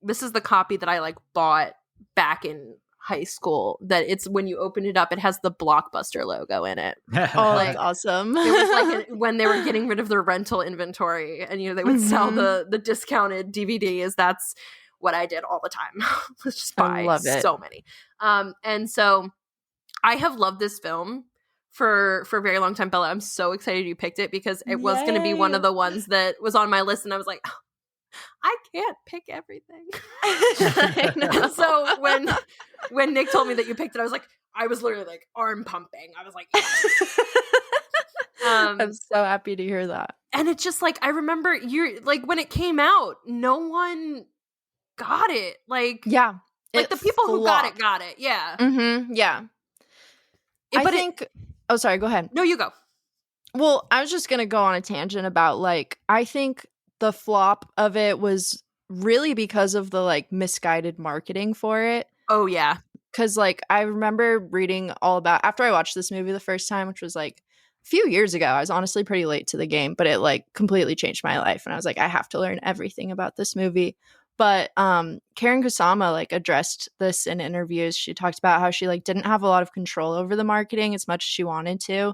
this is the copy that I like bought back in high school, that it's, when you open it up, it has the Blockbuster logo in it. Oh, that's awesome. It was like when they were getting rid of their rental inventory, and they would sell the discounted DVDs. That's what I did all the time. Let's just buy so many. And so I have loved this film for a very long time. Bella, I'm so excited you picked it, because it was going to be one of the ones that was on my list, and I was like, oh, I can't pick everything. So when Nick told me that you picked it, I was literally like arm pumping. I was like, yes. I'm so happy to hear that. And it's just like, I remember when it came out, no one got it. Like, yeah, like the people who got it. Yeah. Mm-hmm. Yeah. Oh, sorry, go ahead. No, you go. Well, I was just going to go on a tangent about, like, I think the flop of it was really because of the, like, misguided marketing for it. Oh, yeah. Because, like, I remember reading all about, after I watched this movie the first time, which was, like, a few years ago, I was honestly pretty late to the game, but it, like, completely changed my life. And I was like, I have to learn everything about this movie. But Karen Kusama, like, addressed this in interviews. She talked about how she, like, didn't have a lot of control over the marketing as much as she wanted to.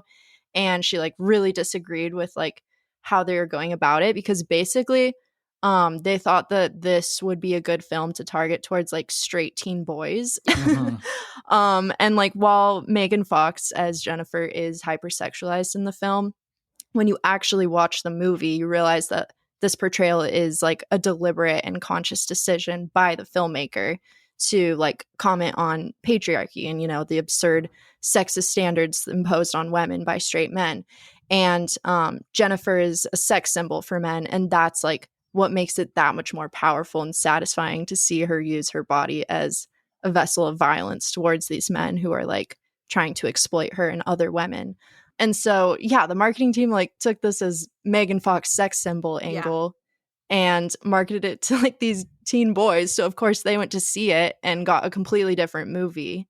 And she, like, really disagreed with, like, how they were going about it, because basically they thought that this would be a good film to target towards, like, straight teen boys. And, like, while Megan Fox as Jennifer is hypersexualized in the film, when you actually watch the movie, you realize that this portrayal is, like, a deliberate and conscious decision by the filmmaker to, like, comment on patriarchy and, the absurd sexist standards imposed on women by straight men. And Jennifer is a sex symbol for men, and that's, like, what makes it that much more powerful and satisfying to see her use her body as a vessel of violence towards these men who are, like, trying to exploit her and other women. And so, yeah, the marketing team, like, took this as Megan Fox sex symbol angle and marketed it to, like, these teen boys. So, of course, they went to see it and got a completely different movie.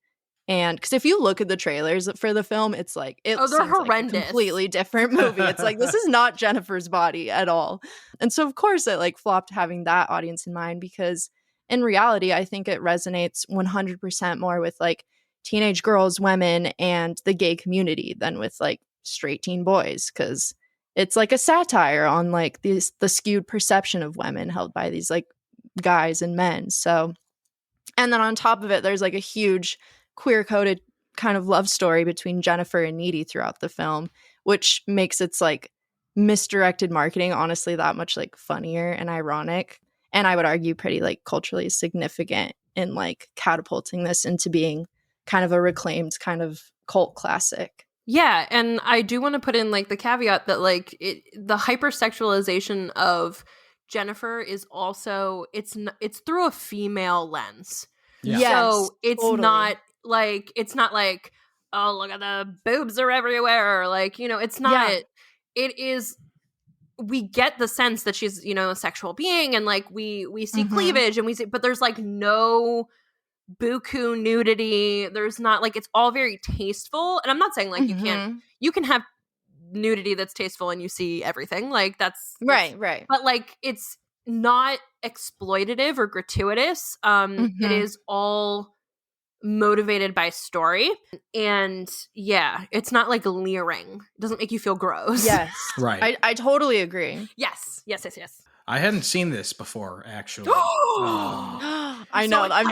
And because if you look at the trailers for the film, it's like, they're horrendous. Like a completely different movie. It's like, this is not Jennifer's body at all. And so, of course, it, like, flopped having that audience in mind, because in reality, I think it resonates 100% more with, like, teenage girls, women, and the gay community than with, like, straight teen boys, because it's, like, a satire on, like, the skewed perception of women held by these, like, guys and men. So, and then on top of it, there's, like, a huge queer-coded kind of love story between Jennifer and Needy throughout the film, which makes its, like, misdirected marketing honestly that much, like, funnier and ironic, and I would argue pretty, like, culturally significant in, like, catapulting this into being kind of a reclaimed kind of cult classic. Yeah, and I do want to put in, like, the caveat that, like, the hypersexualization of Jennifer is also, it's through a female lens. Yeah. Yes, so it's totally. not like, oh, look at the boobs are everywhere, or, like, it's not. Yeah. It is, we get the sense that she's, a sexual being, and, like, we see cleavage, and we see, but there's, like, no buku nudity. There's not, like, it's all very tasteful. And I'm not saying, like, you can have nudity that's tasteful and you see everything, like, that's right, but, like, it's not exploitative or gratuitous. It is all motivated by story, and it's not, like, leering. It doesn't make you feel gross. Yes. Right. I totally agree. Yes. I hadn't seen this before, actually. I know. I'm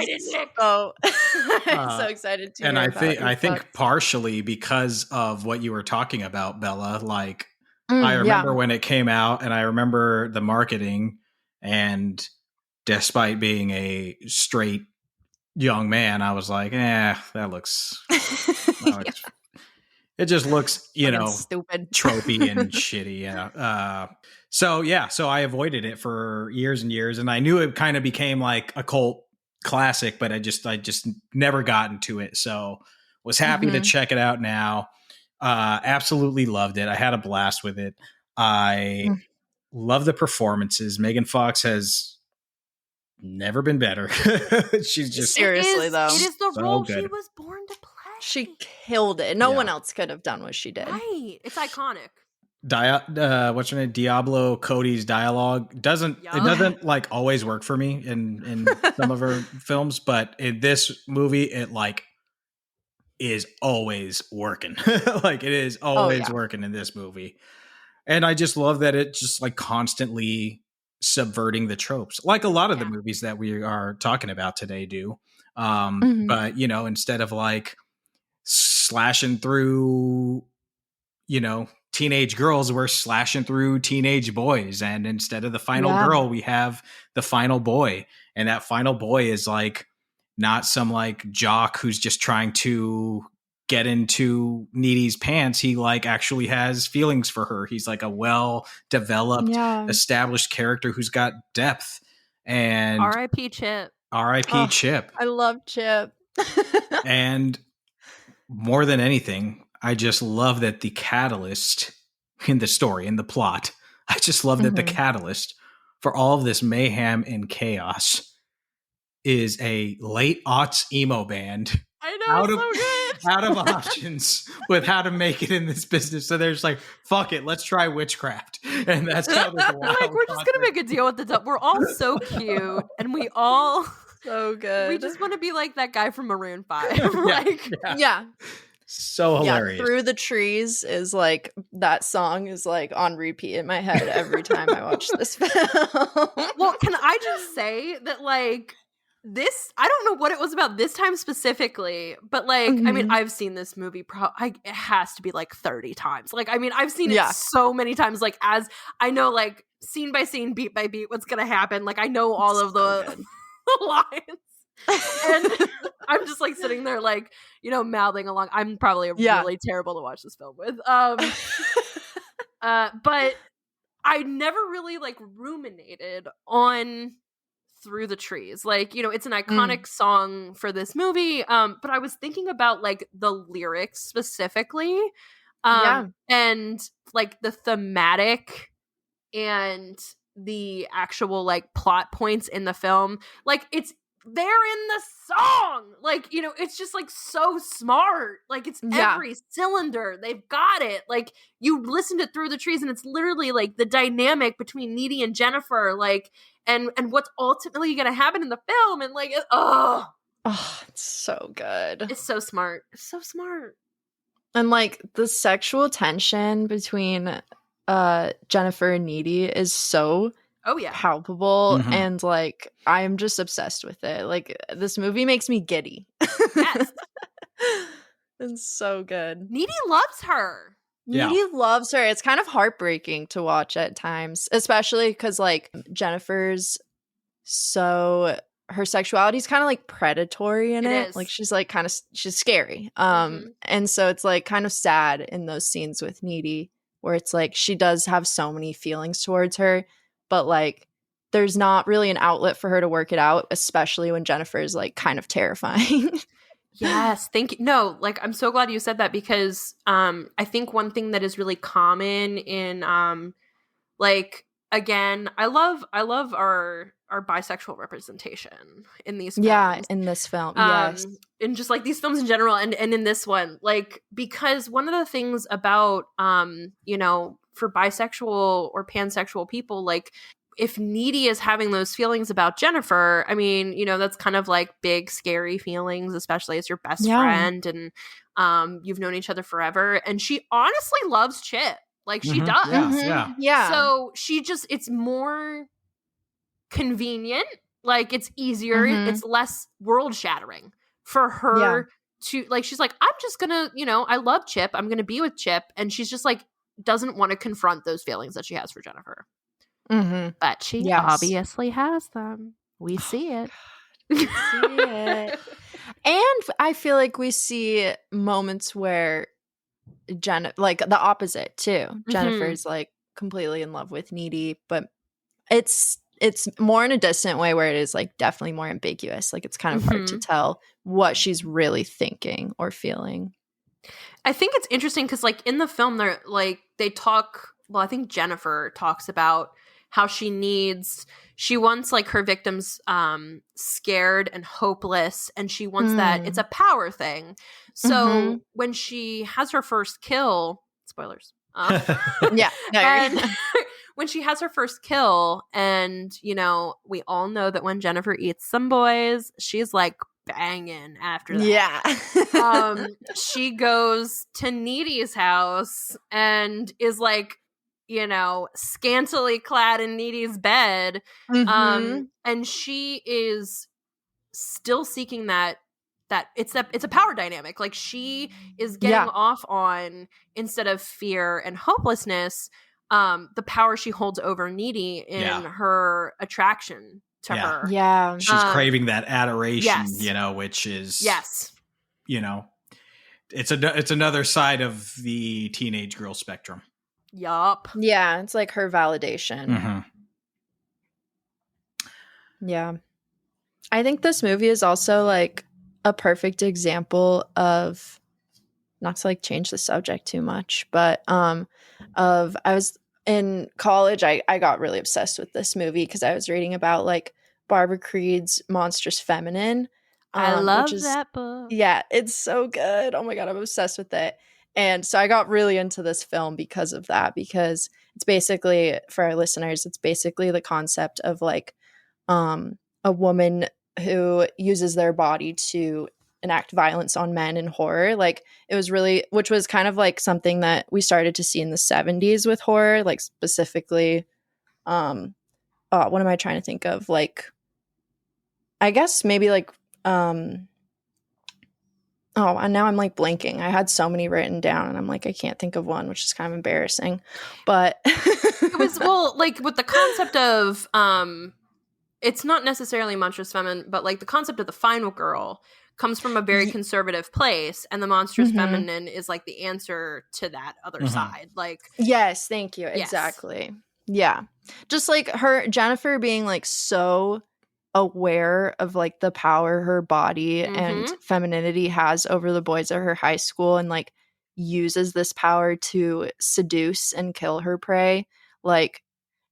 so excited to. And I think partially because of what you were talking about, Bella. Like, I remember when it came out, and I remember the marketing. And despite being a straight young man, I was like, that looks It just looks, Fucking stupid, tropey and shitty. Yeah. So I avoided it for years and years, and I knew it kind of became like a cult classic, but I just never got into it. So was happy to check it out now. Absolutely loved it. I had a blast with it. I love the performances. Megan Fox has never been better. She's just seriously though. It is the so role good. she was born to play. She killed it. No one else could have done what she did. Right. It's iconic. What's her name? Diablo Cody's dialogue doesn't like always work for me in some of her films, but in this movie it like is always working. Like it is always working in this movie. And I just love that it just like constantly subverting the tropes, like a lot of the movies that we are talking about today do. But instead of like slashing through, teenage girls, we're slashing through teenage boys. And instead of the final girl, we have the final boy. And that final boy is like not some like jock who's just trying to get into Needy's pants. He like actually has feelings for her. He's like a well-developed, established character who's got depth. And R.I.P. Chip. R.I.P. Chip. I love Chip. And more than anything, I just love that the catalyst in the story, in the plot, I just love that the catalyst for all of this mayhem and chaos is a late aughts emo band. I know, so good. Out of options with how to make it in this business. So they're just like, fuck it, let's try witchcraft. And that's how this like, we're just going to make a deal with the devil. We're all so cute. And we all... So good. We just want to be like that guy from Maroon 5. So hilarious. Yeah, Through the Trees is like, that song is like on repeat in my head every time I watch this film. Well, can I just say that like this, I don't know what it was about this time specifically, but like, I mean, I've seen this movie, it has to be like 30 times. Like, I mean, I've seen it so many times, like as I know, like scene by scene, beat by beat, what's going to happen. Like I know all of the lines. And I'm just like sitting there like, mouthing along. I'm probably really terrible to watch this film with. But I never really like ruminated on Through the Trees. Like, it's an iconic song for this movie. But I was thinking about like the lyrics specifically. And like the thematic and the actual like plot points in the film. Like they're in the song. Like, it's just like so smart. Like it's every cylinder. They've got it. Like you listen to Through the Trees and it's literally like the dynamic between Needy and Jennifer, like, and what's ultimately going to happen in the film. And like, it's so good. It's so smart. It's so smart. And like the sexual tension between Jennifer and Needy is so palpable, and like I'm just obsessed with it. Like this movie makes me giddy. Yes. It's so good. Needy loves her. Needy loves her. It's kind of heartbreaking to watch at times, especially because like Jennifer's her sexuality is kind of like predatory in it. Like she's like she's scary. And so it's like kind of sad in those scenes with Needy where it's like she does have so many feelings towards her, but like there's not really an outlet for her to work it out, especially when Jennifer is like kind of terrifying. Yes, thank you. No, like I'm so glad you said that because I think one thing that is really common in like again, I love our bisexual representation in these films. Yeah, in this film. Yes. And just like these films in general and in this one. Like because one of the things about for bisexual or pansexual people, like if Needy is having those feelings about Jennifer, I mean, that's kind of like big, scary feelings, especially as your best friend and you've known each other forever. And she honestly loves Chip. Like she does. Yeah. So it's more convenient. Like it's easier. It's less world shattering for her to like, she's like, I'm just gonna, I love Chip. I'm gonna be with Chip. And she's just like, doesn't want to confront those feelings that she has for Jennifer. But she obviously has them. We see it. We see it. And I feel like we see moments where like the opposite too. Jennifer's like completely in love with Needy, but it's more in a distant way where it is like definitely more ambiguous. Like it's kind of hard to tell what she's really thinking or feeling. I think it's interesting because like in the film they're like they talk, well, I think Jennifer talks about how she wants like her victims scared and hopeless, and she wants that it's a power thing. So when she has her first kill, spoilers. When she has her first kill, and you know, we all know that when Jennifer eats some boys, she's like banging after that. She goes to Needy's house and is like, you know, scantily clad in Needy's bed. And she is still seeking that it's a power dynamic. Like she is getting off on, instead of fear and hopelessness, the power she holds over Needy in her attraction to her. Yeah. She's craving that adoration, you know, which is, you know, it's another side of the teenage girl spectrum. Yup. Yeah. It's like her validation. Yeah. I think this movie is also like a perfect example of, not to like change the subject too much, but I was in college, I got really obsessed with this movie because I was reading about like Barbara Creed's Monstrous Feminine. I love that book. Yeah, it's so good. Oh my God, I'm obsessed with it. And so I got really into this film because of that, because it's basically, for our listeners, it's basically the concept of like a woman who uses their body to enact violence on men in horror. Like it was really, which was kind of like something that we started to see in the 70s with horror, like specifically, what am I trying to think of? Like, I guess maybe like, and now I'm like blanking. I had so many written down and I'm like, I can't think of one, which is kind of embarrassing, but it was, well, like with the concept of, it's not necessarily Monstrous Feminine, but like the concept of the final girl comes from a very conservative place, and the Monstrous Feminine is like the answer to that other side. Like, yes, thank you. Exactly. Yeah. Just like Jennifer being like so aware of like the power her body and femininity has over the boys at her high school, and like uses this power to seduce and kill her prey. Like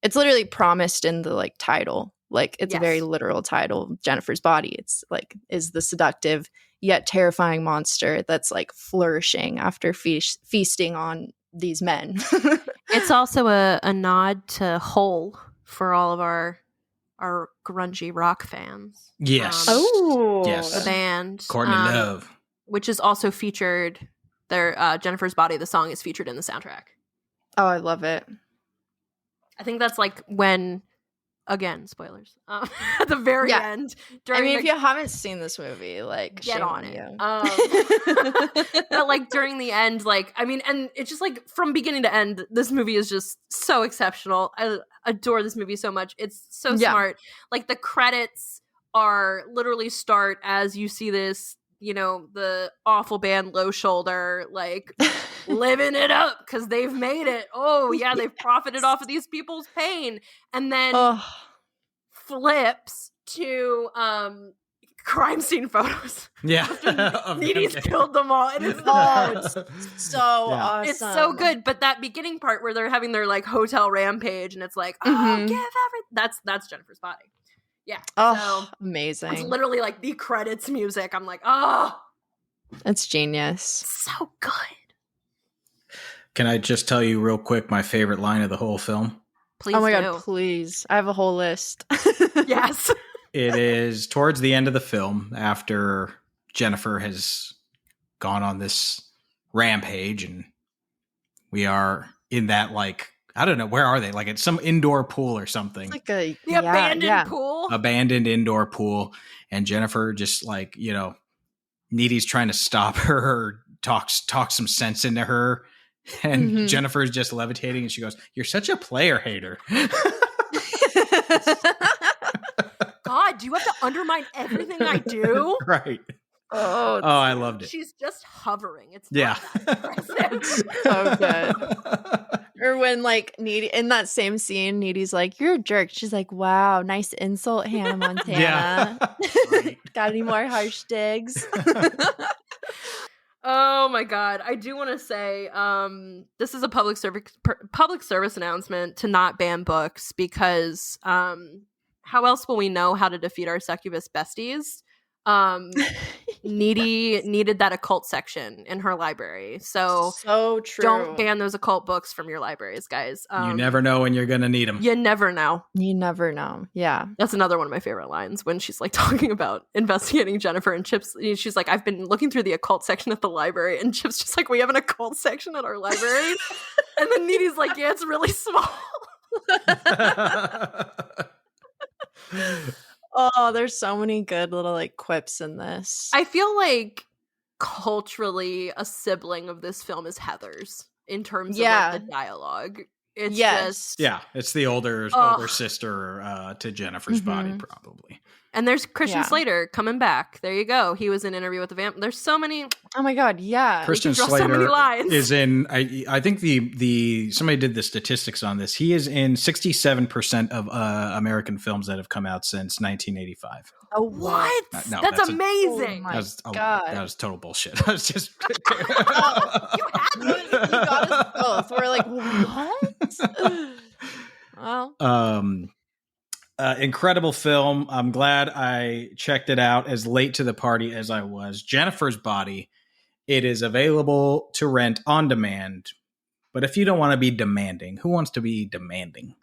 it's literally promised in the like title. Like it's a very literal title. Jennifer's body, it's like, is the seductive yet terrifying monster that's like flourishing after feasting on these men. It's also a nod to Hole for all of our grungy rock fans. Yes. The band Courtney Love, which is also featured. Their Jennifer's Body, the song, is featured in the soundtrack. Oh, I love it. I think that's like when, again, spoilers, at the very end. I mean, if you haven't seen this movie, like, get on it. You. But like during the end, like, I mean, and it's just like from beginning to end, this movie is just so exceptional. I adore this movie so much. It's so smart. Like the credits are literally start as you see this, you know, the awful band Low Shoulder, like living it up because they've made it. Oh yeah, they've profited off of these people's pain, and then flips to crime scene photos. Yeah, Needy's killed them all. And it's so awesome. It's so good. But that beginning part where they're having their like hotel rampage, and it's like, give everything. That's Jennifer's Body. Yeah. Oh, so amazing. It's literally like the credits music. I'm like, it's genius. So good. Can I just tell you real quick my favorite line of the whole film? Please. Oh my God, please. I have a whole list. Yes. It is towards the end of the film, after Jennifer has gone on this rampage, and we are in that, like, I don't know, where are they? Like it's some indoor pool or something. It's like the abandoned pool. Abandoned indoor pool. And Jennifer just like, you know, Needy's trying to stop her, talk some sense into her. And Jennifer's just levitating, and she goes, "You're such a player hater." God, do you have to undermine everything I do? Right. Oh, I loved it. She's just hovering. It's Yeah. not that impressive. so good. Or when like Needy in that same scene, Needy's like, "You're a jerk." She's like, "Wow, nice insult, Hannah Montana." Right. Got any more harsh digs? Oh my god! I do want to say, this is a public service announcement to not ban books because, how else will we know how to defeat our succubus besties? Needy needed that occult section in her library, so true. don't ban those occult books from your libraries, guys. You never know when you're gonna need them. You never know. You never know. Yeah. That's another one of my favorite lines when she's like talking about investigating Jennifer and Chip's. She's like, I've been looking through the occult section at the library, and Chip's just like, we have an occult section at our library. And then Needy's like, yeah, it's really small. Oh, there's so many good little like quips in this. I feel like culturally a sibling of this film is Heather's in terms of like, the dialogue. It's just it's the older sister to Jennifer's body, probably. And there's Christian Slater coming back. There you go. He was in Interview with the Vamp. There's so many. Oh my god, yeah. Christian Slater is in. I think the somebody did the statistics on this. He is in 67% of American films that have come out since 1985. Oh what? No, that's amazing. That was total bullshit. I was just. You got us both. We're like, what? Well. Incredible film. I'm glad I checked it out as late to the party as I was. Jennifer's Body. It is available to rent on demand. But if you don't want to be demanding, who wants to be demanding?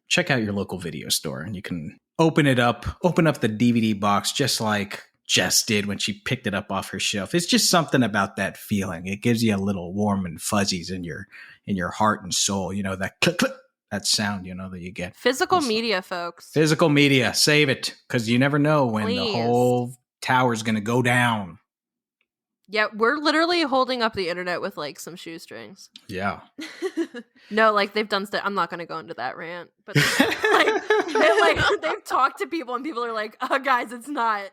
Check out your local video store and you can open it up, open up the DVD box just like Jess did when she picked it up off her shelf. It's just something about that feeling. It gives you a little warm and fuzzies in your heart and soul. You know, that click, click. That sound, that you get. Physical media, folks. Physical media. Save it. Because you never know when the whole tower's going to go down. Yeah, we're literally holding up the internet with, like, some shoestrings. Yeah. No, like, they've done stuff. I'm not going to go into that rant. But, they've talked to people, and people are like, oh, guys, it's not.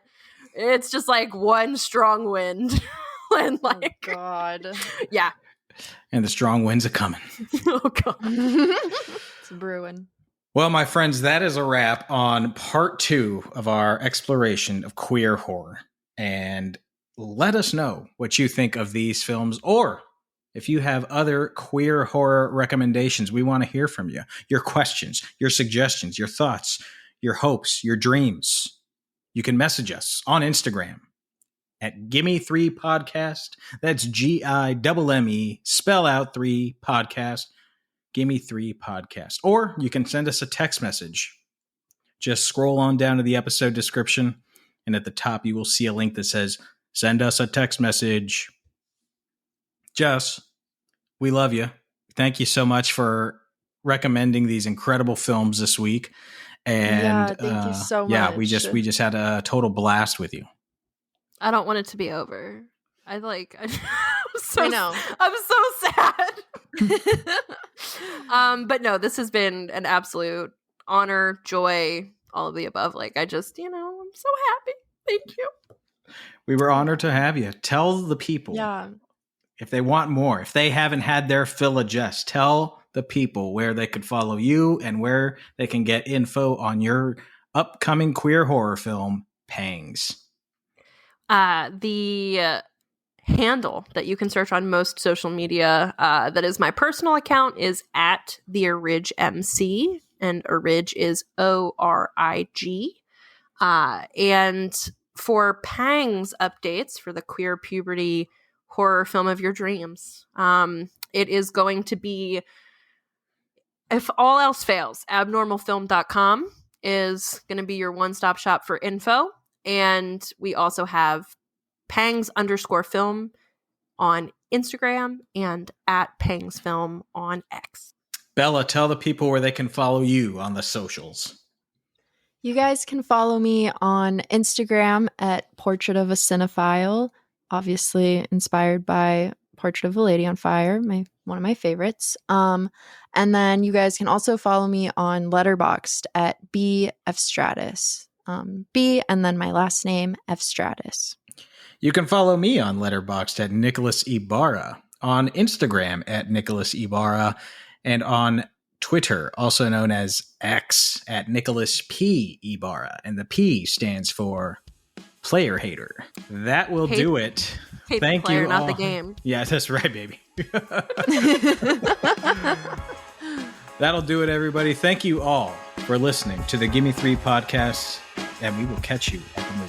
It's just, like, one strong wind. And, like. Oh, God. Yeah. And the strong winds are coming. Oh, God. It's brewing. Well, my friends, that is a wrap on part 2 of our exploration of queer horror. And let us know what you think of these films, or if you have other queer horror recommendations. We want to hear from you. Your questions, your suggestions, your thoughts, your hopes, your dreams. You can message us on Instagram at Gimme Three Podcast. That's GIMME, spell out 3 podcast. Gimme Three Podcast. Or you can send us a text message. Just scroll on down to the episode description, and at the top you will see a link that says, send us a text message. Jess, we love you. Thank you so much for recommending these incredible films this week. And thank you so much. Yeah, we just had a total blast with you. I don't want it to be over. I know. I'm so sad. But no, this has been an absolute honor, joy, all of the above. Like, I just, I'm so happy. Thank you. We were honored to have you. Tell the people if they want more, if they haven't had their fill of Jess, tell the people where they could follow you and where they can get info on your upcoming queer horror film, Pangs. The handle that you can search on most social media, that is my personal account, is at the OrigMC, and Orig is ORIG. And for Pangs updates for the queer puberty horror film of your dreams, it is going to be, if all else fails, abnormalfilm.com is going to be your one-stop shop for info. And we also have Pangs_film on Instagram and at PangsFilm on X. Bella, tell the people where they can follow you on the socials. You guys can follow me on Instagram at Portrait of a Cinephile, obviously inspired by Portrait of a Lady on Fire, one of my favorites. And then you guys can also follow me on Letterboxd at BFstratus. B, and then my last name, F. Stratus. You can follow me on Letterboxd at Nicholas Ibarra, on Instagram at Nicholas Ibarra, and on Twitter, also known as X, at Nicholas P. Ibarra. And the P stands for player hater. That will do it. Hate Thank the player, you all. not the game. Yeah, that's right, baby. That'll do it, everybody. Thank you all for listening to the Gimme Three podcast, and we will catch you at the movie.